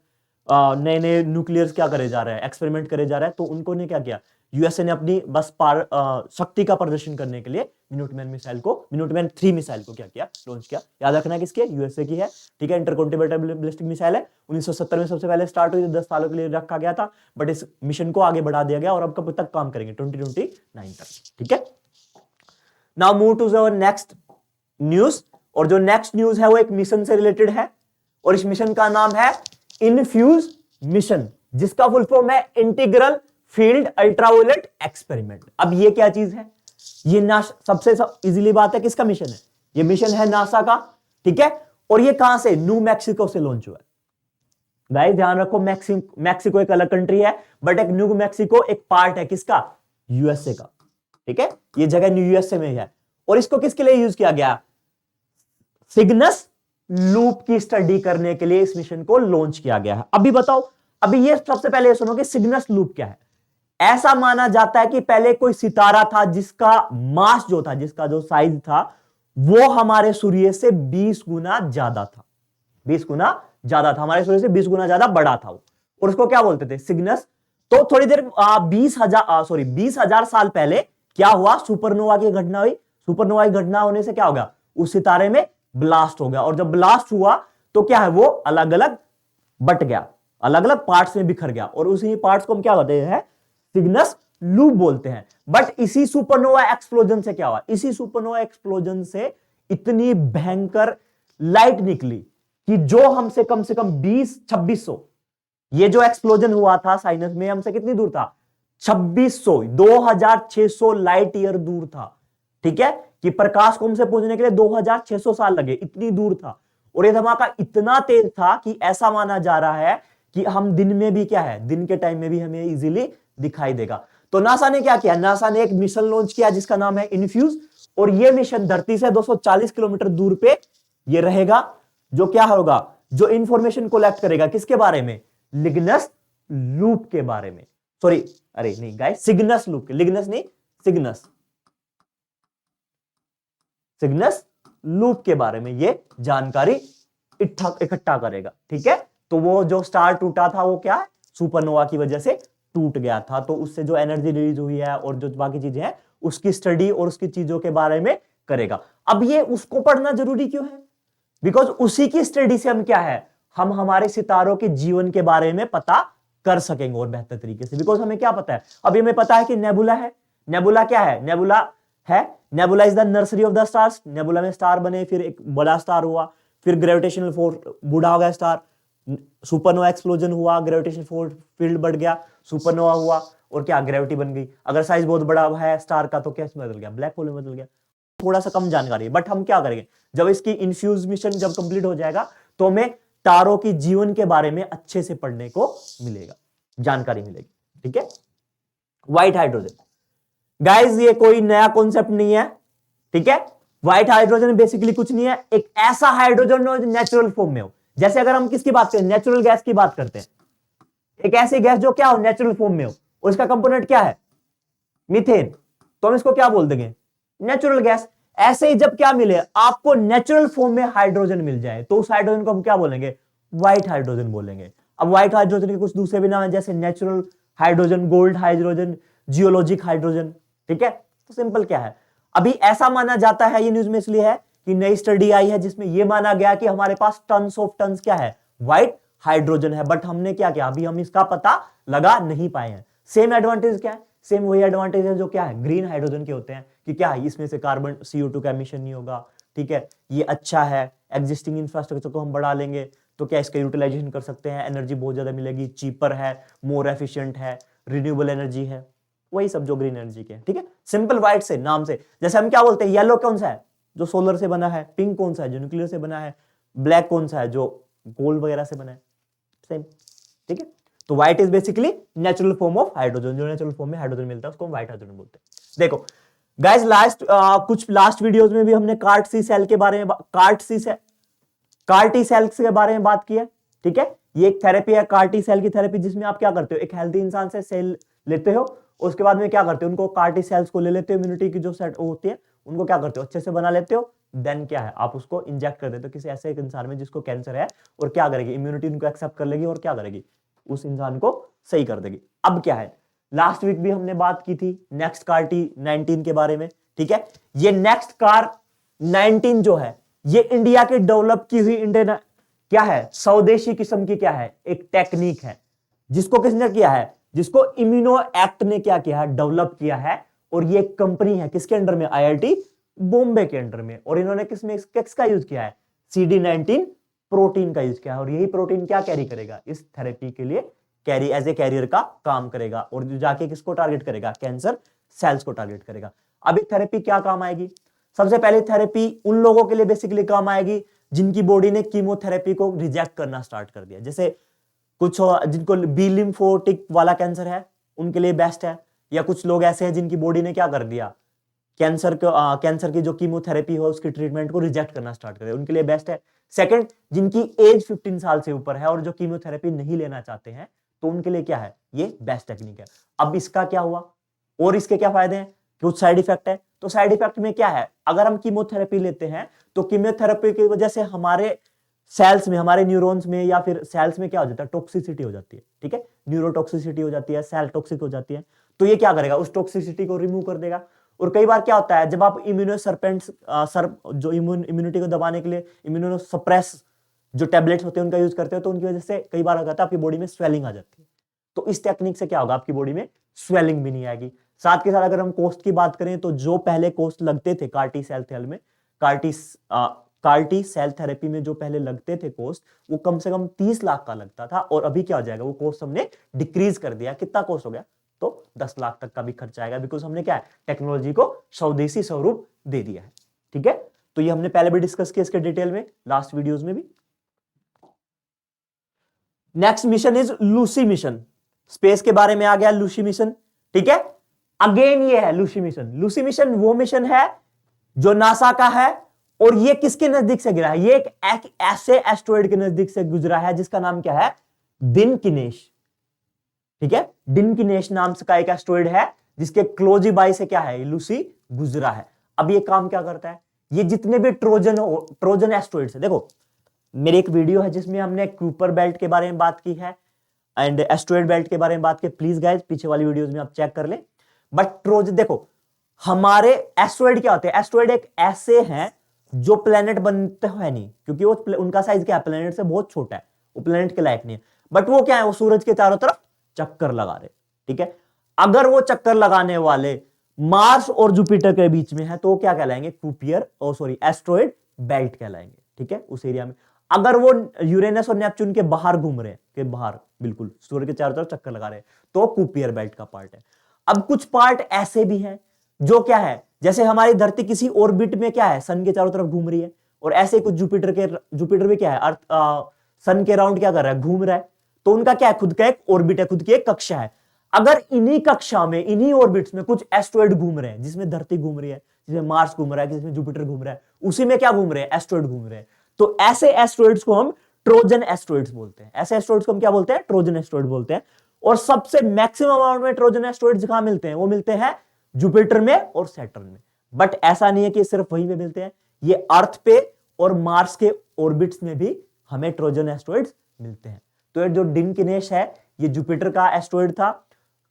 नए नए न्यूक्लियर्स क्या करे जा रहे हैं, एक्सपेरिमेंट करे जा रहा है। तो उनको ने क्या किया, यूएसए ने अपनी बस शक्ति का प्रदर्शन करने के लिए मिनटमैन 3 मिसाइल को क्या किया, लॉन्च किया। याद रखना किसकी है, यूएसए की है। ठीक है, इंटरकॉन्टिनेंटल बैलिस्टिक मिसाइल है, 1970 में सबसे पहले स्टार्ट हुई, 10 सालों के लिए रखा गया था, बट इस मिशन को आगे बढ़ा दिया गया, और अब कब तक काम करेंगे, 2029 तक। ठीक है, now move to our next news, और जो नेक्स्ट न्यूज है वो एक मिशन से रिलेटेड है, और इस मिशन का नाम है इनफ्यूज मिशन, जिसका फुल फॉर्म है इंटीग्रल फील्ड अल्ट्रावायलेट एक्सपेरिमेंट। अब ये क्या चीज है, ये सबसे इजीली बात है, किसका मिशन है, ये मिशन है नासा का। ठीक है, और ये कहां से, न्यू मैक्सिको से लॉन्च हुआ है। गाइस ध्यान रखो, मैक्सिको एक अलग कंट्री है, बट एक न्यू मैक्सिको एक पार्ट है किसका, यूएसए का। ठीक है, ये जगह न्यू यूएसए में है, और इसको किसके लिए यूज किया गया, सिग्नस लूप की स्टडी करने के लिए इस मिशन को लॉन्च किया गया है। अभी बताओ, अभी ये सबसे पहले ये सुनो कि सिग्नस लूप क्या है। ऐसा माना जाता है कि पहले कोई सितारा था जिसका मास जो था, जिसका जो साइज था, वो हमारे सूर्य से 20 गुना ज्यादा था, 20 गुना ज्यादा था, हमारे सूर्य से 20 गुना ज्यादा बड़ा था वो, और उसको क्या बोलते थे, सिग्नस। तो थोड़ी देर 20,000 साल पहले क्या हुआ, सुपरनोवा की घटना हुई। सुपरनोवा की घटना होने से क्या होगा, उस सितारे में ब्लास्ट हो गया, और जब ब्लास्ट हुआ तो क्या है, वो अलग अलग बट गया, अलग अलग पार्ट्स में बिखर गया, और उसी पार्ट्स को हम क्या कहते हैं, सिग्नस लूप बोलते हैं। बट इसी सुपरनोवा एक्सप्लोजन से क्या हुआ, इसी सुपरनोवा एक्सप्लोजन से इतनी भयंकर लाइट निकली कि जो हमसे कम से कम 20-2600, ये जो एक्सप्लोजन हुआ था साइनस में, हमसे कितनी दूर था? 2600, 2600 लाइट ईयर दूर था। ठीक है, कि प्रकाश को हमसे पहुंचने के लिए 2600 साल लगे, इतनी दूर था। और ये धमाका इतना तेज था कि ऐसा माना जा रहा है कि हम दिन में भी क्या है, दिन के टाइम में भी हमें इजीली दिखाई देगा। तो नासा ने क्या किया? नासा ने एक मिशन लॉन्च किया जिसका नाम है इन्फ्यूज, और ये मिशन धरती से 240 किलोमीटर दूर पे ये रहेगा, जो क्या होगा, जो इंफॉर्मेशन कलेक्ट करेगा किसके बारे में? लिग्नस लूप के बारे में। सॉरी, अरे नहीं गाइस, सिग्नस लूप के, लिग्नस नहीं, सिग्नस, सिग्नस लूप के बारे में ये जानकारी इकट्ठा करेगा। ठीक है, तो वो जो स्टार टूटा था वो क्या है? सुपरनोवा की वजह से टूट गया था, तो उससे जो एनर्जी रिलीज हुई है और जो बाकी चीजें हैं उसकी स्टडी और उसकी चीजों के बारे में करेगा। अब ये उसको पढ़ना जरूरी क्यों है? बिकॉज उसी की स्टडी से हम क्या है, हम हमारे सितारों के जीवन के बारे में पता कर सकेंगे और बेहतर तरीके से। बिकॉज हमें क्या पता है, अभी हमें पता है कि नेबुला है। नेबुला क्या है? नेबुला है, nebula is the nursery of the stars. Nebula में स्टार बने, फिर एक बड़ा स्टार हुआ, फिर ग्रेविटेशनल फोर्स, बूढ़ा हो गया स्टार, सुपरनोवा एक्सप्लोजन हुआ, ग्रेविटेशन फोर्स फील्ड बढ़ गया, सुपरनोवा हुआ, और क्या, ग्रेविटी बन गई। अगर साइज बहुत बड़ा है स्टार का तो क्या बदल गया? ब्लैक होल में बदल गया। थोड़ा सा कम जानकारी है, बट हम क्या करेंगे, जब इसकी इन्फ्यूज मिशन जब कंप्लीट हो जाएगा तो हमें तारों की जीवन के बारे में अच्छे से पढ़ने को मिलेगा, जानकारी मिलेगी। ठीक है, व्हाइट हाइड्रोजन गाइस, ये कोई नया कॉन्सेप्ट नहीं है। ठीक है, व्हाइट हाइड्रोजन बेसिकली कुछ नहीं है, एक ऐसा हाइड्रोजन हो जो नेचुरल फॉर्म में हो। जैसे अगर हम किसकी बात करें, नेचुरल गैस की बात करते हैं, एक ऐसी गैस जो क्या हो, नेचुरल फॉर्म में हो, और इसका कंपोनेंट क्या है? मीथेन। तो हम इसको क्या बोल देंगे? Natural gas. ऐसे ही जब क्या मिले आपको, नेचुरल फॉर्म में हाइड्रोजन मिल जाए, तो उस हाइड्रोजन को हम क्या बोलेंगे? व्हाइट हाइड्रोजन बोलेंगे। अब व्हाइट हाइड्रोजन के कुछ दूसरे भी नाम है, जैसे natural hydrogen, gold hydrogen, geologic hydrogen. ठीक है, तो सिंपल क्या है, अभी ऐसा माना जाता है, ये न्यूज में इसलिए है कि नई स्टडी आई है जिसमें यह माना गया कि हमारे पास टन्स ऑफ टन्स क्या है, व्हाइट हाइड्रोजन है। बट हमने क्या किया, अभी हम इसका पता लगा नहीं पाए हैं। सेम एडवांटेज क्या है? सेम वही एडवांटेज है जो क्या है, ग्रीन हाइड्रोजन के होते हैं, कि क्या है, इसमें से कार्बन CO2 का एमिशन नहीं होगा। ठीक है, ये अच्छा है, एग्जिस्टिंग इंफ्रास्ट्रक्चर को हम बढ़ा लेंगे तो क्या इसका यूटिलाइजेशन कर सकते हैं, एनर्जी बहुत ज्यादा मिलेगी, चीपर है, मोर एफिशिएंट है, रिन्यूएबल एनर्जी है, वही सब जो ग्रीन एनर्जी के। ठीक है, सिंपल व्हाइट से नाम से, जैसे हम क्या बोलते हैं, येलो कौन सा है? जो सोलर से बना है। पिंक कौन सा है? जो न्यूक्लियर से बना है। ब्लैक कौन सा है? जो गोल्ड वगैरह से बना है। सेम। ठीक है, तो white is basically natural form of hydrogen, जो नेचुरल फॉर्म में हाइड्रोजन मिलता है उसको हम व्हाइट हाइड्रोजन बोलते हैं। देखो गाइस, कुछ लास्ट वीडियोस में भी हमने कार्टी सेल के बारे में बात की है। ठीक है, ये एक थेरेपी है, कार्टी सेल की थेरेपी, जिसमें आप क्या करते हो, एक हेल्दी इंसान से सेल लेते हो, उसके बाद में क्या करते हो, उनको कार्टी सेल्स को ले लेते हो, इम्यूनिटी की जो सेट होती है उनको क्या करते हो, अच्छे से बना लेते हो, देन क्या है, आप उसको इंजेक्ट कर देते हो किसी ऐसे एक इंसान में जिसको कैंसर है, और क्या करेगी, इम्यूनिटी उनको एक्सेप्ट कर लेगी और क्या करेगी, उस इंसान को सही कर देगी। अब क्या है, लास्ट वीक भी हमने बात की थी नेक्स्ट कार्टी 19 के बारे में। ठीक है, ये नेक्स्ट कार 19 जो है, ये इंडिया की डेवलप की हुई इंडियन क्या है, स्वदेशी किस्म की क्या है, एक टेक्निक है, जिसको किसने किया है, जिसको इम्यूनो एक्ट ने क्या किया है, डेवलप किया है। और ये एक कंपनी है किसके अंडर में, IIT बॉम्बे के अंडर में। और इन्होंने किसका यूज किया है, CD19 प्रोटीन का यूज किया है। और यही प्रोटीन क्या कैरी करेगा, इस थेरेपी के लिए कैरी एज ए कैरियर का काम करेगा, और जो जाके किसको टारगेट करेगा, कैंसर सेल्स को टारगेट करेगा। अब एक थेरेपी क्या काम आएगी, सबसे पहले थेरेपी उन लोगों के लिए बेसिकली काम आएगी जिनकी बॉडी ने कीमोथेरेपी को रिजेक्ट करना स्टार्ट कर दिया। जैसे कुछ जिनको बी लिम्फोटिक वाला कैंसर है उनके लिए बेस्ट है, या कुछ लोग ऐसे हैं जिनकी बॉडी ने क्या कर दिया, कैंसर की जो कीमोथेरेपी हो उसकी ट्रीटमेंट को रिजेक्ट करना स्टार्ट कर दिया, उनके लिए बेस्ट है। सेकंड, जिनकी एज 15 साल से ऊपर है और जो कीमोथेरेपी नहीं लेना चाहते हैं, तो उनके लिए क्या है, ये बेस्ट टेक्निक है। अब इसका क्या हुआ और इसके क्या फायदे हैं, कुछ साइड इफेक्ट है। तो साइड इफेक्ट में क्या है, अगर हम कीमोथेरेपी लेते हैं तो कीमोथेरेपी की वजह से हमारे सेल्स में, हमारे न्यूरॉन्स में या फिर सेल्स में क्या हो जाता है, टॉक्सिसिटी हो जाती है। ठीक है, न्यूरोटॉक्सिसिटी हो जाती है, सेल टॉक्सिक हो जाती है। तो ये क्या करेगा, उस टॉक्सिसिटी को रिमूव कर देगा। और कई बार क्या होता है, जब आप जो इम्यूनिटी को दबाने के लिए इम्यूनो सप्रेस जो टैबलेट्स होते हैं उनका यूज करते हो, तो उनकी वजह से कई बार हो जाता है आपकी बॉडी में स्वेलिंग आ जाती है। तो इस टेक्निक से क्या होगा, आपकी बॉडी में स्वेलिंग भी नहीं आएगी। साथ के साथ अगर हम कॉस्ट की बात करें तो जो पहले कॉस्ट लगते थे कार्टी सेल थेल में, कार्टी सेल थेरेपी में जो पहले लगते थे कॉस्ट, वो कम से कम 30 लाख का लगता था, और अभी क्या हो जाएगा, वो कॉस्ट हमने डिक्रीज कर दिया। कितना कॉस्ट हो गया, तो 10 लाख तक का भी खर्चा आएगा, बिकॉज हमने क्या है, टेक्नोलॉजी को स्वदेशी स्वरूप दे दिया है। ठीक है, तो ये हमने पहले भी डिस्कस किया इसके डिटेल में, लास्ट वीडियोस में भी। Next mission is Lucy mission. Space के बारे में आ गया लूसी मिशन। ठीक है, अगेन ये है लूसी मिशन। लूसी मिशन वो मिशन है जो नासा का है, और ये किसके नजदीक से गिरा है, ये एक ऐसे एस्ट्रॉइड के नजदीक से गुजरा है जिसका नाम क्या है, डिनकिनेश। ठीक है, डिनकिनेश नाम का एक एस्ट्रॉइड है जिसके क्लोजी बाई से क्या है, लूसी गुजरा है। अब ये काम क्या करता है, ये जितने भी ट्रोजन एस्ट्रॉइड्स है, देखो मेरी एक वीडियो है जिसमें हमने कुपर बेल्ट के बारे में बात की है एंड एस्ट्रॉइड बेल्ट के बारे में बात की, प्लीज गाइस पीछे वाली वीडियोस में आप चेक कर ले। बट ट्रोजन देखो, हमारे एस्ट्रॉइड क्या होते हैं, एस्ट्रॉइड एक ऐसे हैं जो प्लेनेट बनते हैं नहीं, क्योंकि वो उनका साइज क्या है, प्लेनेट से बहुत छोटा है, वो प्लेनेट के लायक नहीं है। बट वो क्या है, वो सूरज के चारों तरफ चक्कर लगा रहे। ठीक है, अगर वो चक्कर लगाने वाले मार्स और जुपिटर के बीच में है तो वो क्या कहलाएंगे, कुपियर एस्ट्रॉइड बेल्ट कहलाएंगे। ठीक है, उस एरिया में। अगर वो यूरेनस और नेपच्यून के बाहर घूम रहे हैं, के बाहर बिल्कुल सूर्य के चारों तरफ चक्कर लगा रहे हैं, तो कुपियर बेल्ट का पार्ट है। अब कुछ पार्ट ऐसे भी हैं जो क्या है, जैसे हमारी धरती किसी ऑर्बिट में क्या है, सन के चारों तरफ घूम रही है, और ऐसे कुछ जुपिटर भी क्या है, अर्थ सन के राउंड क्या कर रहा है, घूम रहा है। तो उनका क्या है, खुद का एक ऑर्बिट है, खुद की एक कक्षा है। अगर इन्हीं कक्षा में, इन्हीं ऑर्बिट्स में कुछ एस्ट्रॉइड घूम रहे हैं, जिसमें धरती घूम रही है, जिसमें मार्स घूम रहा है, जिसमें जुपिटर घूम रहा है, उसी में क्या घूम रहे हैं, एस्ट्रॉइड घूम रहे हैं। तो ऐसे एस्ट्रॉइड्स को हम ट्रोजन एस्ट्रॉइड्स बोलते हैं। ऐसे एस्ट्रॉइड्स को हम क्या बोलते हैं, ट्रोजन एस्ट्रॉइड बोलते हैं। और सबसे मैक्सिमम अमाउंट में ट्रोजन एस्ट्रॉइड्स कहां मिलते हैं, वो मिलते हैं जुपिटर में और सैटर्न में। बट ऐसा नहीं है कि सिर्फ वहीं पे मिलते हैं, ये अर्थ पे और मार्स के ऑर्बिट्स में भी हमें ट्रोजन एस्ट्रॉइड्स मिलते हैं। तो ये जो डिनकिनेश है, ये जुपिटर का एस्ट्रॉइड था,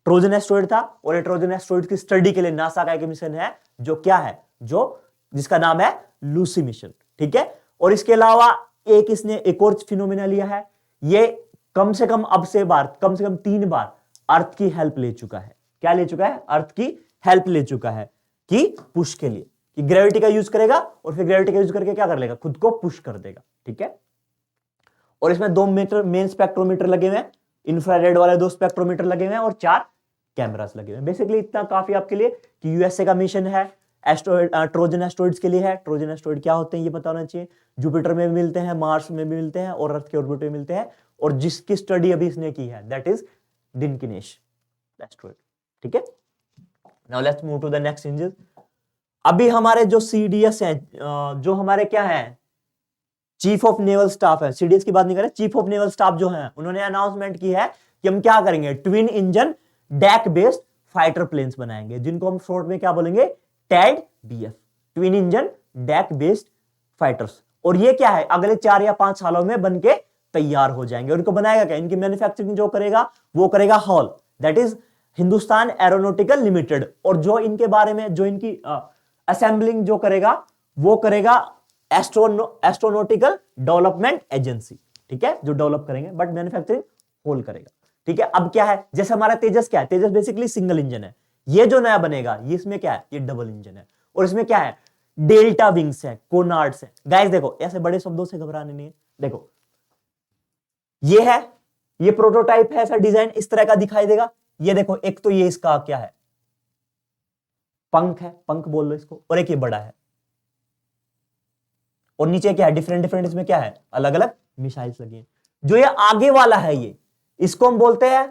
ट्रोजन एस्ट्रॉइड था, और ये ट्रोजन एस्ट्रॉइड की स्टडी के लिए नासा का एक मिशन है जो क्या है, जो जिसका नाम है लूसी मिशन। ठीक है, और इसके अलावा इसने एक और फिनोमेना लिया है, ये कम से कम 3 बार अर्थ की हेल्प ले चुका है। क्या ले चुका है, अर्थ की हेल्प ले चुका है कि पुश के लिए, कि ग्रेविटी का यूज करेगा और फिर ग्रेविटी का यूज करके क्या कर लेगा, खुद को पुश कर देगा। ठीक है, और इसमें 2 मेन स्पेक्ट्रोमीटर लगे हुए हैं, इंफ्रारेड वाले 2 स्पेक्ट्रोमीटर लगे हुए हैं, और 4 कैमरास लगे हुए हैं। बेसिकली इतना काफी आपके लिए कि यूएसए का मिशन है, ट्रोजन एस्ट्रॉइड्स के लिए है। ट्रोजन एस्ट्रॉइड क्या होते हैं ये पता होना चाहिए। जुपिटर में भी मिलते हैं, मार्स में भी मिलते हैं, और अर्थ के ऑर्बिट में मिलते हैं, और जिसकी स्टडी अभी इसने की है दैट इज डिनकिनेश एस्ट्रॉइड। ठीक है, now let's move to the next changes. अभी हमारे जो सीडीएस है, जो हमारे क्या है, चीफ ऑफ नेवल स्टाफ है, सीडीएस की बात नहीं कर रहे, चीफ ऑफ नेवल स्टाफ जो है, उन्होंने अनाउंसमेंट की है कि हम क्या करेंगे, twin engine deck based fighter planes बनाएंगे, जिनको हम शॉर्ट में क्या बोलेंगे, TED BF, twin engine deck based fighters. और ये क्या है, अगले 4 या 5 सालों में बनके तैयार हो जाएंगे। और इनको बनाएगा क्या, इनकी मैन्युफैक्चरिंग जो करेगा वो करेगा hall, that is Hindustan aeronautical limited. और जो इनके बारे में, जो इनकी असेंबलिंग जो करेगा वो करेगा एस्ट्रोनॉटिकल डेवलपमेंट एजेंसी। ठीक है, जो डेवलप करेंगे, बट मैन्युफैक्चरिंग होल करेगा। ठीक है, अब क्या है, जैसे हमारा तेजस क्या है, तेजस बेसिकली सिंगल इंजन है। ये जो नया बनेगा ये इसमें क्या है, ये डबल इंजन है, और इसमें क्या है, डेल्टा विंग्स है, कोनार्ड्स है। गाइस देखो, ऐसे बड़े शब्दों से घबराने नहीं है। देखो ये है, ये प्रोटोटाइप है, ऐसा डिजाइन इस तरह का दिखाई देगा। ये देखो, एक तो ये इसका क्या है, पंख है, पंख बोल लो इसको, और एक ये बड़ा है, और नीचे क्या है, डिफरेंट इसमें क्या है, अलग अलग मिसाइल्स लगी हैं। जो ये आगे वाला है, ये इसको हम बोलते हैं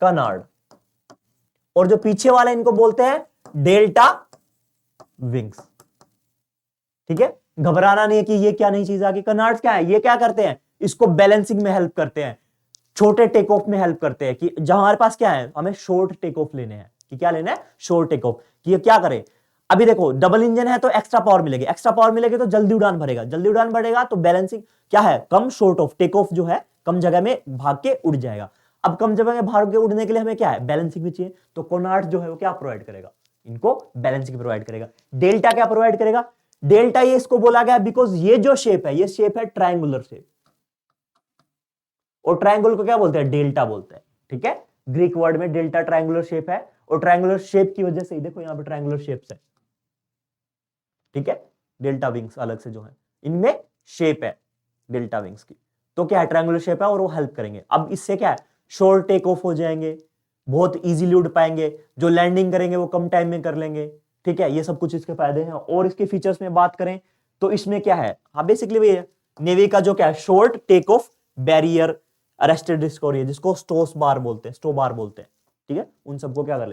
कनार्ड, और जो पीछे वाला इनको बोलते हैं डेल्टा विंग्स। ठीक है, घबराना नहीं है कि ये क्या नई चीज आ गई। कनार्ड्स क्या है, ये क्या करते हैं, इसको बैलेंसिंग में हेल्प करते हैं, छोटे टेक ऑफ में हेल्प करते हैं, कि जहां हमारे पास क्या है, हमें शॉर्ट टेक ऑफ लेने हैं, कि क्या लेना है, शॉर्ट टेक ऑफ, कि ये क्या करे। अभी देखो, डबल इंजन है तो एक्स्ट्रा पावर मिलेगी, एक्स्ट्रा पावर मिलेगी तो जल्दी उड़ान भरेगा, जल्दी उड़ान बढ़ेगा तो बैलेंसिंग क्या है, कम शॉर्ट ऑफ, टेक ऑफ जो है कम जगह में भाग के उड़ जाएगा। अब कम जगह में भाग के उड़ने के लिए हमें क्या है, बैलेंसिंग भी चाहिए, तो कोनार्ड जो है वो क्या प्रोवाइड करेगा, इनको बैलेंसिंग प्रोवाइड करेगा। डेल्टा क्या प्रोवाइड करेगा, डेल्टा ये इसको बोला गया बिकॉज ये जो शेप है, ये शेप है ट्रायंगुलर शेप, और ट्रायंगल को क्या बोलते हैं, डेल्टा बोलते हैं। ठीक है, ग्रीक वर्ड में डेल्टा ट्रायंगुलर शेप है, और ट्रायंगुलर शेप की वजह से देखो यहां पे ट्रायंगुलर शेप्स है। ठीक है, डेल्टा विंग्स अलग से जो है, इनमें शेप है डेल्टा विंग्स की, तो क्या है ट्रायंगुलर शेप है और वो हेल्प करेंगे। अब इससे क्या है शॉर्ट टेक ऑफ हो जाएंगे, बहुत इजीली उड़ पाएंगे, जो लैंडिंग करेंगे वो कम टाइम में कर लेंगे, ठीक है। ये सब कुछ इसके फायदे हैं। और इसके फीचर्स में बात करें तो इसमें क्या है, हाँ बेसिकली वही है नेवी का जो क्या है short take off barrier arrested discovery, जिसको स्टोस बार बोलते हैं, स्टो बार बोलते हैं, ठीक है। उन सबको क्या कर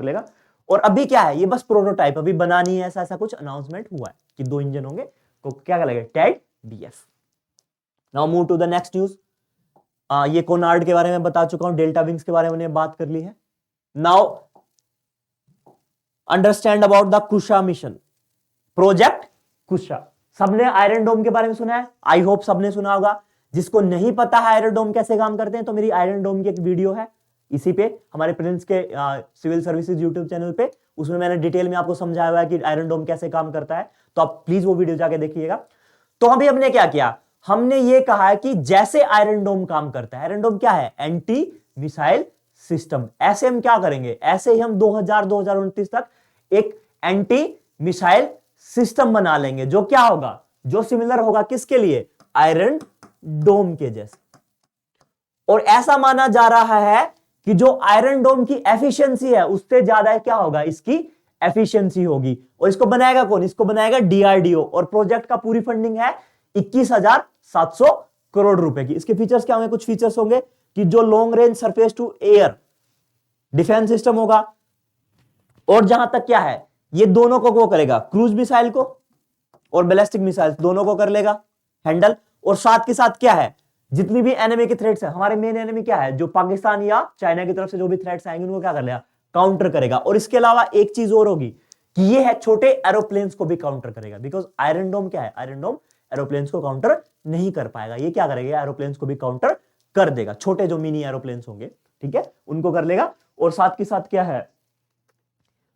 लेगा। और अभी क्या है ये बस प्रोटोटाइप अभी बनानी है, ऐसा कुछ अनाउंसमेंट हुआ है कि 2 इंजन होंगे, तो क्या करेगा TEDBF. Now move to the next news. ये कोनार्ड के बारे में बता चुका हूं, डेल्टा विंग्स के बारे में बात कर ली है। Now understand about the Kusha mission, project Kusha. सबने आयरन डोम के बारे में सुना है, आई होप सबने सुना होगा। जिसको नहीं पता है आयरन डोम कैसे काम करते हैं, तो मेरी आयरन डोम की एक वीडियो है इसी पे हमारे प्रिंस के सिविल सर्विसेज यूट्यूब चैनल पे, उसमें मैंने डिटेल में आपको समझाया हुआ है कि आयरन डोम कैसे काम करता है, तो आप प्लीज वो वीडियो जाके देखिएगा। तो अभी हमने क्या किया, हमने ये कहा है कि जैसे आयरन डोम काम करता है, आयरन डोम क्या है एंटी मिसाइल सिस्टम, ऐसे हम क्या करेंगे, ऐसे ही हम 2029 तक एक एंटी मिसाइल सिस्टम बना लेंगे, जो क्या होगा, जो सिमिलर होगा किसके लिए, आयरन डोम के जैसे। और ऐसा माना जा रहा है कि जो आयरन डोम की एफिशिएंसी है उससे ज्यादा क्या होगा, इसकी एफिशिएंसी होगी। और इसको बनाएगा कौन, इसको बनाएगा डीआरडीओ। और प्रोजेक्ट का पूरी फंडिंग है 21,700 करोड़ रुपए की। इसके फीचर्स क्या होंगे, कुछ फीचर्स होंगे कि जो long range surface to air defence system होगा, और जहां तक क्या है ये दोनों को करेगा, क्रूज मिसाइल को और बैलिस्टिक मिसाइल दोनों को कर लेगा हैंडल। और साथ के साथ क्या है, जितनी भी एनिमी के थ्रेट्स है, हमारे मेन एनिमी क्या है, जो पाकिस्तान या चाइना की तरफ से जो भी थ्रेट्स आएंगे उनको क्या कर लेगा, काउंटर करेगा। और इसके अलावा एक चीज और होगी कि ये है छोटे एरोप्लेन्स को भी काउंटर करेगा, बिकॉज आयरन डोम क्या है, आयरन डोम एरोप्लेन्स को काउंटर नहीं कर पाएगा, ये क्या करेगा एरोप्लेन्स को भी काउंटर कर देगा, छोटे जो मिनी एरोप्लेन्स होंगे, ठीक है, उनको कर लेगा। और साथ के साथ क्या है,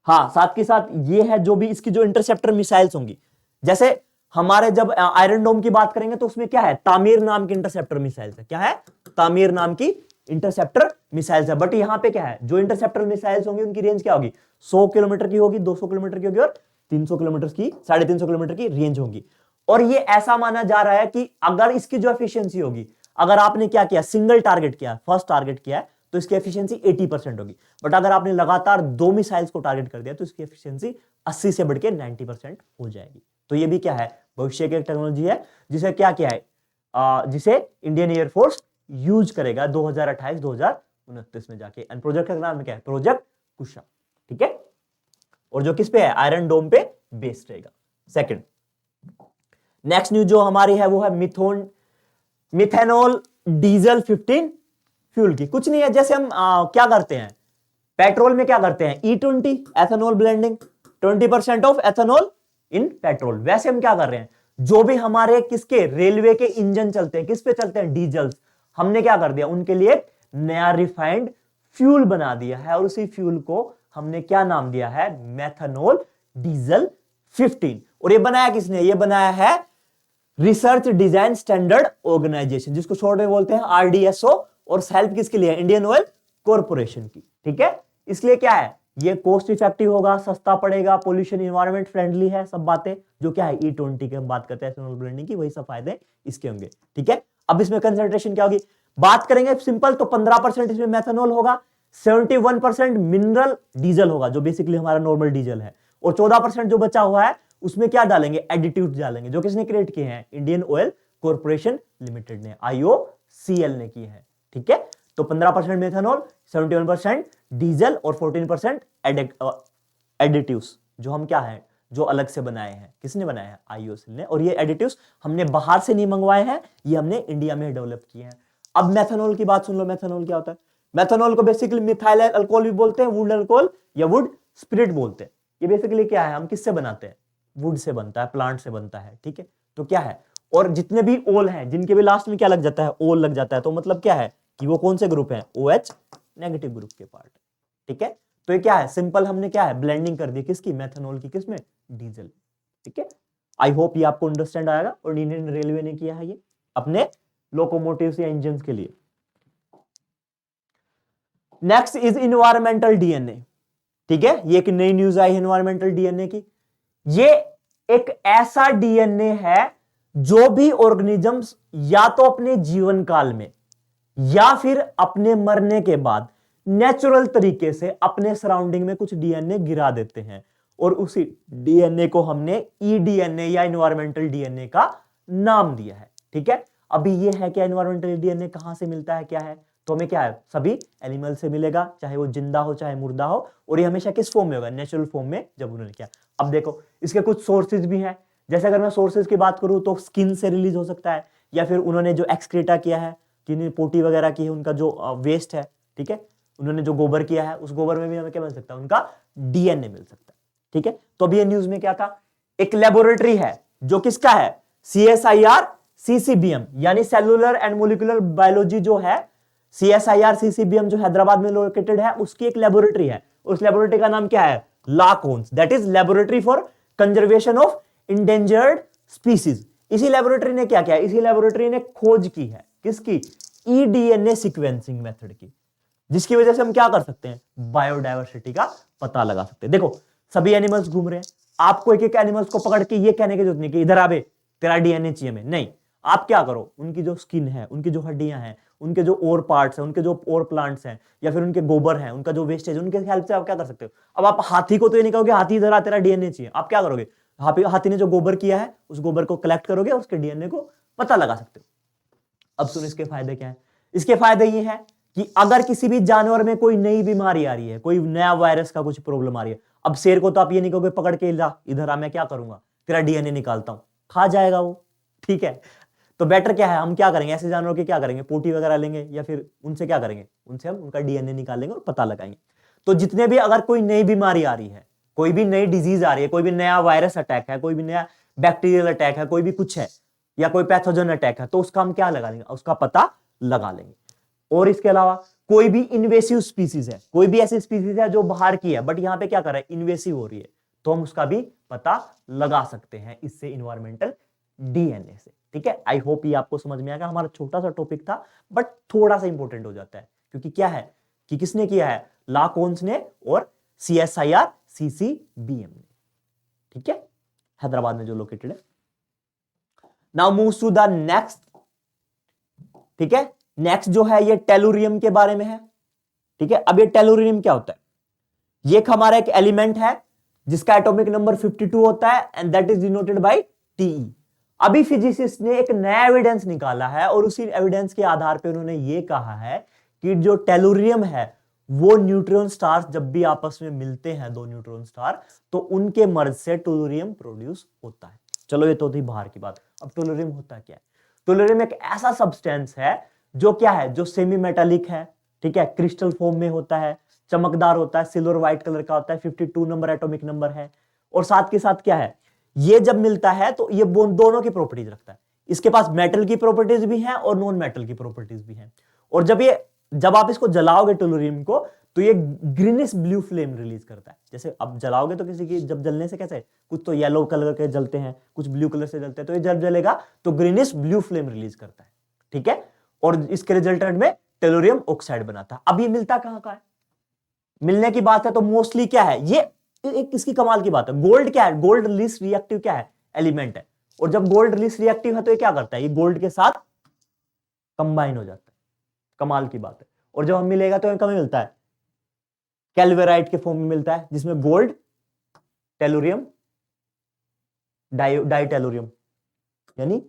हाँ साथ के साथ ये है जो भी इसकी जो इंटरसेप्टर मिसाइल्स होंगी, जैसे हमारे जब आयरन डोम की बात करेंगे तो उसमें क्या है, तामीर नाम की इंटरसेप्टर मिसाइल्स है, क्या है, तामीर नाम की इंटरसेप्टर मिसाइल्स है। बट यहां पे क्या है, जो इंटरसेप्टर मिसाइल्स होंगी उनकी रेंज क्या होगी, 100 किलोमीटर की होगी, 200 किलोमीटर की होगी और 300 किलोमीटर की, 350 किलोमीटर की रेंज होगी। और ये ऐसा माना जा रहा है कि अगर इसकी जो एफिशिएंसी होगी, अगर आपने क्या किया, सिंगल टारगेट किया, फर्स्ट टारगेट किया है, तो इसकी एफिशिएंसी 80% होगी। बट अगर आपने लगातार 2 मिसाइल्स को टारगेट कर दिया तो इसकी एफिशिएंसी 80 से बढ़ के 90% हो जाएगी। तो ये भी क्या है, भविष्य की एक टेक्नोलॉजी है जिसे क्या किया है, जिसे इंडियन एयरफोर्स यूज करेगा 2028-2029 में जाके। एंड प्रोजेक्ट का नाम क्या है, प्रोजेक्ट कुशा, ठीक है। और जो किस पे है, आयरन डोम पे बेस्ड रहेगा। सेकंड नेक्स्ट न्यूज जो हमारी है वो है मिथेनॉल डीजल 15 फ्यूल की। कुछ नहीं है, जैसे हम क्या करते हैं, पेट्रोल में क्या करते हैं, E20 ethanol blending, 20% of ethanol in petrol. वैसे हम क्या कर रहे हैं, जो भी हमारे किसके रेलवे के इंजन चलते हैं, किस पे चलते हैं, डीजल्स, हमने क्या कर दिया, उनके लिए नया रिफाइंड फ्यूल बना दिया है। और उसी फ्यूल को हमने क्या नाम दिया है, मेथनॉल डीजल 15। और ये बनाया किसने, ये बनाया है रिसर्च डिजाइन स्टैंडर्ड ऑर्गेनाइजेशन, जिसको शॉर्ट में बोलते हैं RDSO। और हेल्प किसके लिए, इंडियन ऑयल कॉर्पोरेशन की, ठीक है। इसलिए क्या है, ये कॉस्ट इफेक्टिव होगा, सस्ता पड़ेगा, पोल्यूशन इन्वायरमेंट फ्रेंडली है, सब बातें जो क्या है E20 की हम बात करते हैं एथेनॉल ब्लेंडिंग की, वही सब फायदे इसके होंगे, ठीक है। अब इसमें कंसंट्रेशन क्या होगी, बात करेंगे सिंपल, तो 15% इसमें मेथनॉल होगा, 71% मिनरल डीजल होगा जो बेसिकली हमारा नॉर्मल डीजल है, और 14% जो बचा हुआ है उसमें क्या डालेंगे, एडिटिव्स डालेंगे, जो किसने क्रिएट किए हैं, इंडियन ऑयल कॉर्पोरेशन लिमिटेड ने, IOCL ने किए हैं, ठीक है। तो 15% मेथनॉल, 71% डीजल और 14% एडिटिव्स, जो हम क्या है, जो अलग से बनाए हैं, किसने बनाए हैं, IOCL ने। और ये एडिटिव्स हमने बाहर से नहीं मंगवाए हैं, ये हमने इंडिया में डेवलप किए हैं। अब मेथनॉल की बात सुन लो, मेथनॉल क्या होता है, मेथनॉल को बेसिकली मिथाइल अल्कोहल भी बोलते हैं, वुड अल्कोहल या वुड स्पिरिट बोलते हैं। ये बेसिकली क्या है, हम किससे बनाते हैं, वुड से बनता है, प्लांट से बनता है, ठीक है। तो क्या है, और जितने भी ओल हैं, जिनके भी लास्ट में क्या लग जाता है, ओल लग जाता है, तो मतलब क्या है कि वो कौन से ग्रुप हैं, OH नेगेटिव ग्रुप के पार्ट, ठीक है। तो ये क्या है, सिंपल हमने क्या है, ब्लेंडिंग कर दी किसकी, मेथनॉल की, किसमें, डीजल, ठीक है। आई होप ये आपको अंडरस्टैंड आएगा। और इंडियन रेलवे ने किया है ये अपने लोकोमोटिव्स या इंजन के लिए। नेक्स्ट इज इन्वायरमेंटल DNA, ठीक है। ये एक नई न्यूज आई है इन्वायरमेंटल DNA की। ये एक ऐसा DNA है जो भी ऑर्गेनिजम्स या तो अपने जीवन काल में या फिर अपने मरने के बाद नेचुरल तरीके से अपने सराउंडिंग में कुछ डीएनए गिरा देते हैं और उसी डीएनए को हमने ईडीएनए या इन्वायरमेंटल डीएनए का नाम दिया है। ठीक है, अभी ये है कि एनवायरमेंटल डीएनए कहां से मिलता है, क्या है, तो हमें क्या है, सभी एनिमल से मिलेगा, चाहे वो जिंदा हो चाहे मुर्दा हो, और ये हमेशा किस फॉर्म में होगा, नेचुरल फॉर्म में, जब उन्होंने किया। अब देखो इसके कुछ सोर्सेज भी हैं, जैसे अगर मैं सोर्सेज की बात करूं तो स्किन से रिलीज हो सकता है, या फिर उन्होंने जो एक्सक्रीटा किया है, जिन्हें पोटी वगैरह की है, उनका जो वेस्ट है, ठीक है, उन्होंने जो गोबर किया है, उस गोबर में भी हमें क्या मिल सकता है, उनका डीएनए मिल सकता है। ठीक है, तो अभी ये न्यूज में क्या था, एक लेबोरेटरी है जो किसका है, CSIR CCBM यानी सेलुलर एंड मोलिकुलर बायोलॉजी जो है, CSIR CCBM जो हैदराबाद में लोकेटेड है, उसकी एक लेबोरेटरी है। उस लेबोरेटरी का नाम क्या है, LaCONES, that is laboratory for conservation of endangered species. इसी लेबोरेटरी ने क्या किया, इसी लेबोरेटरी ने खोज की है, किसकी, ईडीएनए सीक्वेंसिंग मेथड की, जिसकी वजह से हम क्या कर सकते हैं, बायोडायवर्सिटी का पता लगा सकते हैं। देखो सभी एनिमल्स घूम रहे हैं, आपको एक एक एनिमल्स को पकड़ के ये कहने की जरूरत नहीं कि इधर आवे तेरा डीएनए चाहिए हमें, नहीं, आप क्या करो, उनकी जो स्किन है, उनकी जो हड्डियां हैं, उनके जो और पार्ट्स हैं, उनके जो और प्लांट्स हैं, या फिर उनके गोबर हैं, उनका जो वेस्टेज, उनके हेल्प से आप क्या कर सकते हो। अब आप हाथी को तो ये नहीं कहोगे हाथी इधर आ तेरा डीएनए चाहिए, आप क्या करोगे, हाथी ने जो गोबर किया है उस गोबर को कलेक्ट करोगे, उसके डीएनए को पता लगा सकते हो। अब सुन इसके फायदे क्या है, इसके फायदे ये है कि अगर किसी भी जानवर में कोई नई बीमारी आ रही है, कोई नया वायरस का कुछ प्रॉब्लम आ रही है, अब शेर को तो आप ये नहीं कहोगे पकड़ के ला इधर आ, मैं क्या करूंगा, तेरा डीएनए निकालता हूं, खा जाएगा वो। ठीक है, तो बेटर क्या है, हम क्या करेंगे, ऐसे जानवरों के क्या करेंगे, पोटी वगैरह लेंगे, या फिर उनसे क्या करेंगे, उनसे हम उनका डीएनए निकालेंगे और पता लगाएंगे। तो जितने भी अगर कोई नई बीमारी आ रही है, कोई भी नई डिजीज आ रही है, कोई भी नया वायरस अटैक है, कोई भी नया बैक्टीरियल अटैक है, कोई भी कुछ है, या कोई पैथोजन अटैक है, तो उसका हम क्या लगा लेंगे, उसका पता लगा लेंगे। और इसके अलावा कोई भी इन्वेसिव स्पीसीज है, कोई भी ऐसी स्पीसीज है जो बाहर की है बट यहां पे क्या कर रहा है, इन्वेसिव हो रही है, तो हम उसका भी पता लगा सकते हैं इससे, इन्वायरमेंटल डीएनए से। ठीक है, आई होप ये आपको समझ में आएगा, हमारा छोटा सा टॉपिक था बट थोड़ा सा इंपॉर्टेंट हो जाता है, क्योंकि क्या है कि किसने किया है, लाकोन्स ने और CSIR CCBM ने। ठीक है, हैदराबाद में जो लोकेटेड है। Now moves to the next. ठीक है, नेक्स्ट जो है ये टेलुरियम के बारे में है। ठीक है, अब ये टेलुरियम क्या होता है, ये हमारा एक एलिमेंट है जिसका एटॉमिक नंबर 52 होता है and that is denoted by Te। अभी फिजिसिस्ट ने एक नया एविडेंस निकाला है और उसी एविडेंस के आधार पर उन्होंने ये कहा है कि जो टेलुरियम है वो न्यूट्रॉन स्टार्स जब भी आपस में मिलते हैं, दो न्यूट्रॉन स्टार, तो उनके मर्ज से टेलुरियम प्रोड्यूस होता है। चलो ये तो थी बाहर की बात। अब टेलुरियम होता क्या है, टेलुरियम एक ऐसा सब्सटेंस है जो क्या है, जो सेमी मेटालिक है, ठीक है, क्रिस्टल फॉर्म में होता है, चमकदार होता है, सिल्वर व्हाइट कलर का होता है, 52 नंबर एटॉमिक नंबर है, और साथ के साथ क्या है, ये जब मिलता है तो ये दोनों की प्रॉपर्टीज रखता है। इसके पास मेटल की प्रॉपर्टीज भी हैं और नॉन मेटल की प्रॉपर्टीज भी हैं। और जब आप इसको जलाओगे टेलुरियम को, तो ये ग्रीनिश ब्लू फ्लेम रिलीज करता है। जैसे अब जलाओगे तो किसी की जब जलने से कैसे, कुछ तो येलो कलर के जलते हैं, कुछ ब्लू कलर से जलते हैं, तो ये जब जलेगा तो ग्रीनिश ब्लू फ्लेम रिलीज करता है। ठीक है, और इसके रिजल्टेंट में टेलुरियम ऑक्साइड बनाता है। अब ये मिलता कहां का है, मिलने की बात है तो मोस्टली क्या है, ये एक किसकी कमाल की बात है, गोल्ड क्या है, गोल्ड लीस्ट रिएक्टिव क्या है, एलिमेंट है। और जब गोल्ड लीस्ट रिएक्टिव है तो ये क्या करता है, ये गोल्ड के साथ कंबाइन हो जाता है, कमाल की बात है। और जब हम मिलेगा तो कब मिलता है, कैल्वेराइट के फॉर्म में मिलता है, जिसमें गोल्ड, टेलुरियम, डाइटेलुरियम यानी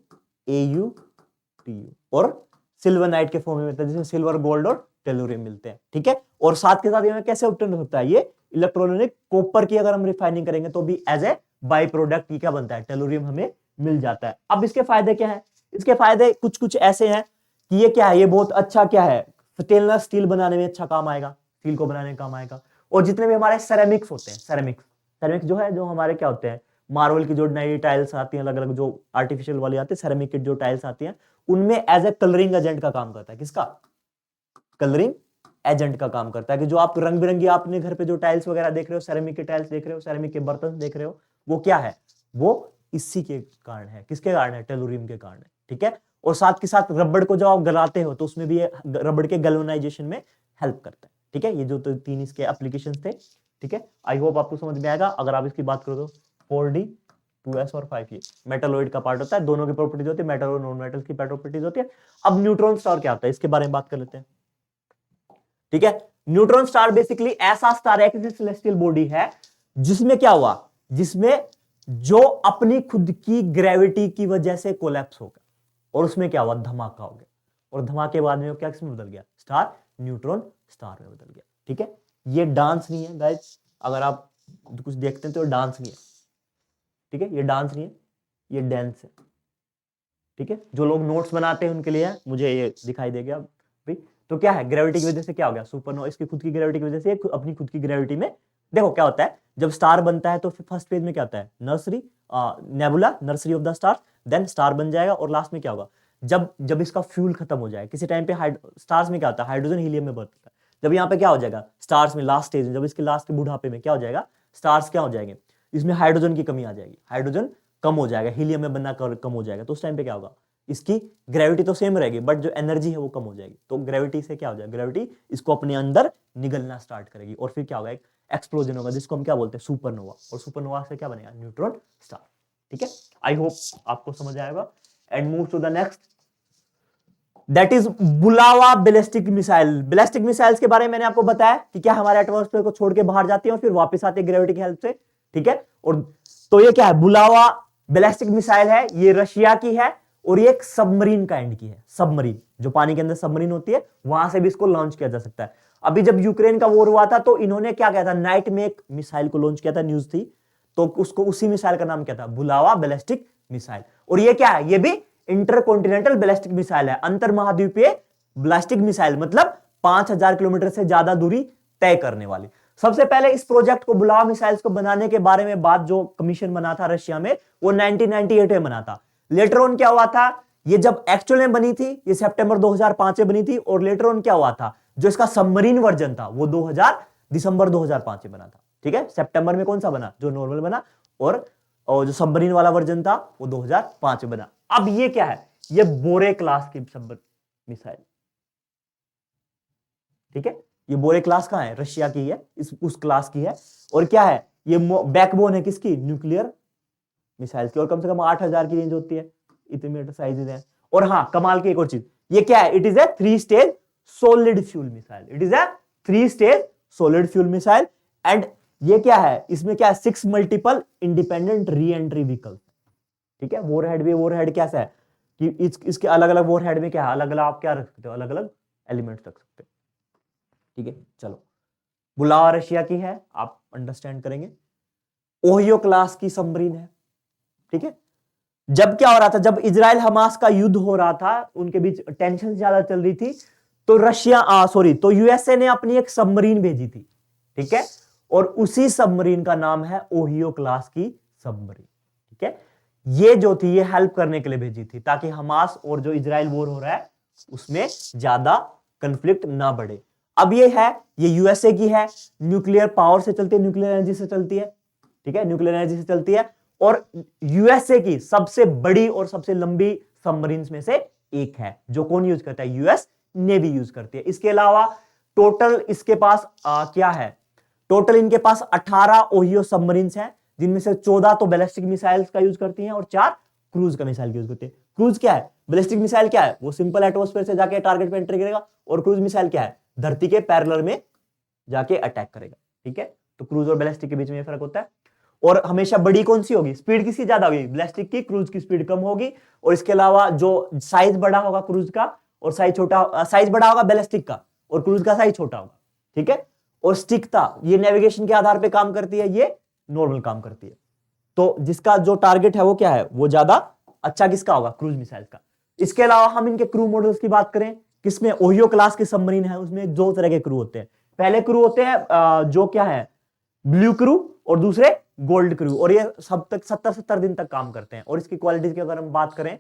AuTu, और सिल्वरनाइट के फॉर्म में मिलता है, जिसमें सिल्वर, गोल्ड और टेलुरियम मिलते हैं। ठीक है, और साथ के साथ ये कैसे ऑब्टेन होता है, ये इलेक्ट्रोलाइटिक कॉपर की अगर हम रिफाइनिंग करेंगे तो भी एज ए बाई प्रोडक्ट क्या बनता है, टेलुरियम हमें मिल जाता है। अब इसके फायदे क्या है, इसके फायदे कुछ कुछ ऐसे हैं कि ये क्या है, ये बहुत अच्छा क्या है, स्टेनलेस स्टील बनाने में अच्छा काम आएगा, स्टील को बनाने में काम आएगा। और जितने भी हमारे सेरेमिक्स होते हैं, सेरेमिक्स जो है, जो हमारे क्या होते हैं, मार्बल की जो नई टाइल्स आती हैं, अलग अलग जो आर्टिफिशियल वाली आती है, सेरेमिक की जो टाइल्स आती हैं, उनमें एज ए कलरिंग एजेंट का काम करता है। किसका, कलरिंग एजेंट का काम करता है। कि जो आप रंग बिरंगी आपने घर पे जो टाइल्स वगैरह देख रहे हो, सेरेमिक के टाइल्स देख रहे हो, सेरेमिक के बर्तन देख रहे हो, वो क्या है, वो इसी के कारण है। किसके कारण है, टेलुरियम के कारण है। ठीक है, और साथ के साथ रबड़ को जब आप गलाते हो तो उसमें भी रबड़ के गैल्वेनाइजेशन में हेल्प करता है। ठीक है, ये जो तो 3 इसके एप्लीकेशंस थे। ठीक है, आई होप आपको समझ में आएगा। अगर आप इसकी बात करो तो 4D 2s और 5 ये मेटलॉइड का पार्ट होता है, दोनों की प्रॉपर्टीज होती है, मेटल और नॉन मेटल की प्रॉपर्टीज होती है। अब न्यूट्रॉन स्टार क्या होता है इसके बारे में बात कर लेते हैं। ठीक है, न्यूट्रॉन स्टार बेसिकली ऐसा स्टार है, किसी सेलेस्टियल बॉडी है जिसमें क्या हुआ, जिसमें जो अपनी खुद की ग्रेविटी की वजह से कोलैप्स हो गया और उसमें क्या हुआ, धमाका हो गया, और धमाके बाद में वो क्या किसमें बदल गया, स्टार, न्यूट्रॉन स्टार में बदल गया। ठीक है, ये डांस नहीं है गाइस, अगर आप कुछ देखते हैं तो डांस नहीं है। ठीक है, ये डांस नहीं है, ये डांस है। ठीक है, जो लोग नोट्स बनाते हैं उनके लिए मुझे ये दिखाई देगा भाई। तो क्या है, ग्रेविटी की वजह से क्या हो गया, सुपरनोवा इसकी खुद की ग्रेविटी की वजह से अपनी खुद की ग्रेविटी में, देखो क्या होता है जब स्टार बनता है तो फर्स्ट फेज में क्या होता है, nursery, nebula, nursery of the star, then star बन जाएगा और लास्ट में क्या होगा, जब इसका फ्यूल खत्म हो जाए किसी टाइम पे, स्टार्स में क्या होता है, हाइड्रोजन हीलियम में बढ़ता है। जब यहाँ पे क्या हो जाएगा, स्टार्स में लास्ट स्टेज में, जब इसके लास्ट के बुढ़ापे में क्या हो जाएगा, स्टार्स क्या हो जाएंगे, इसमें हाइड्रोजन की कमी आ जाएगी, हाइड्रोजन कम हो जाएगा, हीलियम में बनना कम हो जाएगा, तो उस टाइम पे क्या होगा, इसकी ग्रेविटी तो सेम रहेगी बट जो एनर्जी है वो कम हो जाएगी। तो ग्रेविटी से क्या हो जाएगा, ग्रेविटी इसको अपने अंदर निगलना स्टार्ट करेगी और फिर क्या होगा, एक एक्सप्लोजन होगा जिसको हम क्या बोलते हैं, सुपरनोवा, और सुपरनोवा से क्या बनेगा, न्यूट्रॉन स्टार। ठीक है, आई होप आपको समझ आएगा। And move to the next, that is Bulava ballistic missile. Ballistic missiles के बारे में मैंने आपको बताया कि क्या हमारे एटमॉस्फेयर को छोड़ के बाहर जाती है और फिर वापस आती है ग्रेविटी की हेल्प से। ठीक है, और तो ये क्या है, बुलावा बैलिस्टिक मिसाइल है, ये रशिया की है और ये एक सबमरीन काइंड की है। सबमरीन, जो पानी के अंदर सबमरीन होती है, वहां से भी इसको लॉन्च किया जा सकता है। अभी जब यूक्रेन का वॉर हुआ था तो इन्होंने क्या किया था, नाइट में एक मिसाइल को लॉन्च किया था, न्यूज थी, तो उसको उसी मिसाइल का नाम क्या था, बुलावा बैलिस्टिक मिसाइल। और ये क्या है, ये भी इंटरकॉन्टिनेंटल बैलिस्टिक मिसाइल है, अंतर महाद्वीपीय बैलिस्टिक मिसाइल, मतलब 5000 किलोमीटर से ज्यादा दूरी तय करने वाली। सबसे पहले इस प्रोजेक्ट को, बुलावा मिसाइल्स को बनाने के बारे में बात जो कमीशन बना था रशिया में, वो 1998 में बना था। लेटर ऑन क्या हुआ था, ये जब एक्चुअल में बनी थी, ये सितंबर 2005 में बनी थी, और लेटर ऑन क्या हुआ था, जो इसका सबमरीन वर्जन था वो दिसंबर 2005 में बना था। ठीक है, सितंबर में कौन सा बना, जो नॉर्मल बना, और जो सबमरीन वाला वर्जन था वो 2005 में बना। अब ये क्या है, ये बोरे क्लास की सबमरीन मिसाइल। ठीक है, ये बोरे क्लास कहां है, रशिया की है, उस क्लास की है, और क्या है, ये बैकबोन है किसकी, न्यूक्लियर मिसाइल की, और कम से कम 8000 की रेंज होती है, इतने मीटर साइजेस हैं। और हाँ, कमाल की एक और चीज, ये क्या है, it is a 3 stage solid fuel missile, it is a 3 stage solid fuel missile. And ये क्या है, इसमें क्या है, 6 multiple independent re entry vehicle. ठीक है, वॉरहेड भी, वॉरहेड कैसा है कि इसके अलग अलग वॉरहेड में क्या है, अलग अलग आप क्या रख सकते हो, अलग अलग एलिमेंट्स रख सकते हो। ठीक है, चलो, बुलावा रशिया की है, आप अंडरस्टैंड करेंगे। ओहियो क्लास की सबमरीन है। ठीक है, जब क्या हो रहा था, जब इजराइल हमास का युद्ध हो रहा था, उनके बीच टेंशन ज्यादा चल रही थी, तो यूएसए ने अपनी एक सबमरीन भेजी थी। ठीक है, और उसी सबमरीन का नाम है ओहियो क्लास की सबमरीन। ठीक है, ये जो थी, ये हेल्प करने के लिए भेजी थी ताकि हमास और जो इजराइल वॉर हो रहा है उसमें ज्यादा कंफ्लिक्ट ना बढ़े। अब ये है, ये यूएसए की है, न्यूक्लियर पावर से चलती है, न्यूक्लियर एनर्जी से चलती है। ठीक है, न्यूक्लियर एनर्जी से चलती है, और यूएसए की सबसे बड़ी और सबसे लंबी सबमरीन्स में से एक है, जो कौन यूज करता है, यूएस नेवी यूज करती है। इसके अलावा टोटल इसके पास क्या है, टोटल इनके पास 18 ओहियो सबमरीन्स हैं, जिनमें से 14 तो बैलिस्टिक मिसाइल्स का यूज करती हैं और 4 क्रूज का मिसाइल यूज करती है। क्रूज क्या है, बैलिस्टिक मिसाइल क्या है, वो सिंपल एटमॉस्फेयर से जाके टारगेट पे एंट्री करेगा, और क्रूज मिसाइल क्या है, धरती के पैरेलल में जाके अटैक करेगा। ठीक है, तो क्रूज और बैलिस्टिक के बीच में फर्क होता है। और हमेशा बड़ी कौन सी होगी, स्पीड किसकी ज्यादा होगी, बैलिस्टिक की, क्रूज की स्पीड कम होगी। और इसके अलावा जो साइज बड़ा होगा क्रूज का, और साइज बड़ा होगा बैलिस्टिक का, और क्रूज का साइज छोटा होगा। ठीक है, और स्टिकता, ये नेविगेशन के आधार पे काम करती है, ये नॉर्मल काम करती है। तो जिसका जो टारगेट है वो क्या है, वो ज्यादा अच्छा किसका होगा, क्रूज मिसाइल का। इसके अलावा हम इनके क्रू मॉडल्स की बात करें, किसमें, ओहियो क्लास के सबमरीन है, उसमें 2 तरह के क्रू होते हैं। पहले क्रू होते हैं जो क्या है, ब्लू क्रू, और दूसरे गोल्ड क्रू, और ये सब तक 70 दिन तक काम करते हैं। और इसकी क्वालिटी की अगर हम बात करें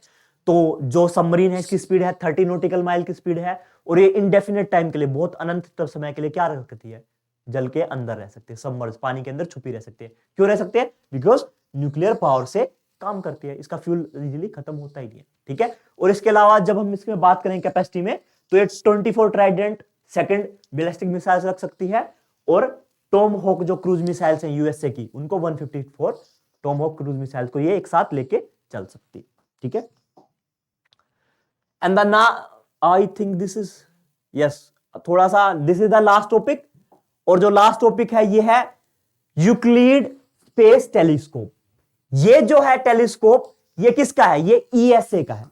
तो जो सबमरीन है इसकी स्पीड है 30 नॉटिकल माइल की स्पीड है, और ये इंडेफिनेट टाइम के लिए, बहुत अनंत समय के लिए क्या रह सकती है, जल के अंदर रह सकती है, सबमर्ज, पानी के अंदर छुपी रह सकती है। क्यों रह सकती है, बिकॉज न्यूक्लियर पावर से काम करती है, इसका फ्यूल इजीली खत्म होता ही नहीं है। ठीक है, और इसके अलावा जब हम इसमें बात करें कैपेसिटी में, तो ये 24 ट्राइडेंट सेकंड बैलिस्टिक मिसाइल्स रख सकती है, और टॉम हॉक जो क्रूज मिसाइल्स हैं यूएसए की, उनको 154 टॉमहॉक क्रूज मिसाइल को ये एक साथ लेके चल सकती, ठीक है। एंड द ना I think this is yes, थोड़ा सा this is the last topic, और जो लास्ट टॉपिक है ये है यूक्लिड स्पेस टेलीस्कोप। ये जो है टेलीस्कोप ये किसका है, ये ईएसए का है,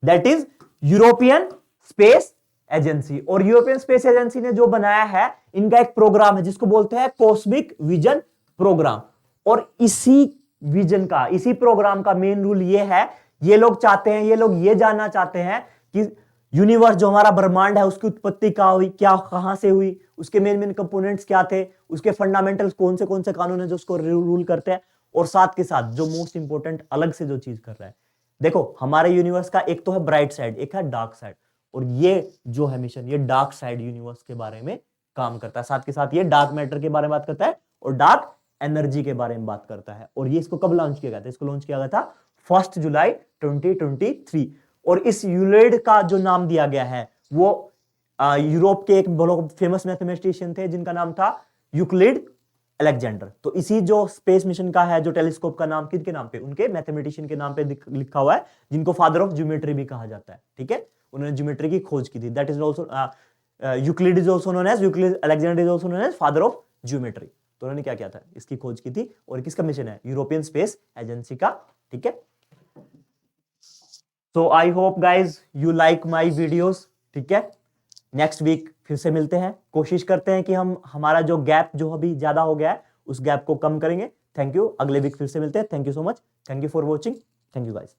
that is European space agency. और यूरोपियन स्पेस एजेंसी ने जो बनाया है, इनका एक प्रोग्राम है जिसको बोलते हैं कॉस्मिक विजन प्रोग्राम। और इसी विजन का, इसी प्रोग्राम का मेन रूल ये है, ये लोग चाहते हैं, ये लोग ये जानना चाहते हैं कि यूनिवर्स जो हमारा ब्रह्मांड है उसकी उत्पत्ति कहां हुई, क्या कहां से हुई, उसके मेन मेन कंपोनेंट्स क्या थे, उसके फंडामेंटल्स कौन से कानून है जो उसको रूल करते हैं। और साथ के साथ जो मोस्ट इंपॉर्टेंट अलग से जो चीज कर रहा है, देखो हमारे यूनिवर्स का एक तो है ब्राइट साइड, एक है डार्क साइड, और ये जो है मिशन, ये डार्क साइड यूनिवर्स के बारे में काम करता है। साथ के साथ ये डार्क मैटर के बारे में बात करता है और डार्क एनर्जी के बारे में बात करता है। और ये इसको कब लॉन्च किया गया था, इसको लॉन्च किया गया था 1 जुलाई 2023। और इस यूक्लिड का जो नाम दिया गया है वो यूरोप के एक बहुत फेमस मैथमेटिशियन थे जिनका नाम था यूक्लिड अलेक्जेंडर। तो इसी जो स्पेस मिशन का है, जो टेलीस्कोप का नाम किसके नाम पे, उनके मैथमेटिशियन के नाम पे लिखा हुआ है, जिनको फादर ऑफ ज्योमेट्री भी कहा जाता है, ठीक है। उन्होंने ज्योमेट्री की खोज की थी, that is also Euclid is also known as, Euclid Alexander is also known as father of geometry. तो उन्होंने क्या किया था, इसकी खोज की थी। और किसका मिशन है, यूरोपियन स्पेस एजेंसी का, ठीक है। So I hope guys you like my videos, ठीक है। नेक्स्ट वीक फिर से मिलते हैं, कोशिश करते हैं कि हम हमारा जो गैप जो अभी ज्यादा हो गया है उस गैप को कम करेंगे। थैंक यू, अगले वीक फिर से मिलते हैं। Thank you so much, thank you for watching, thank you guys.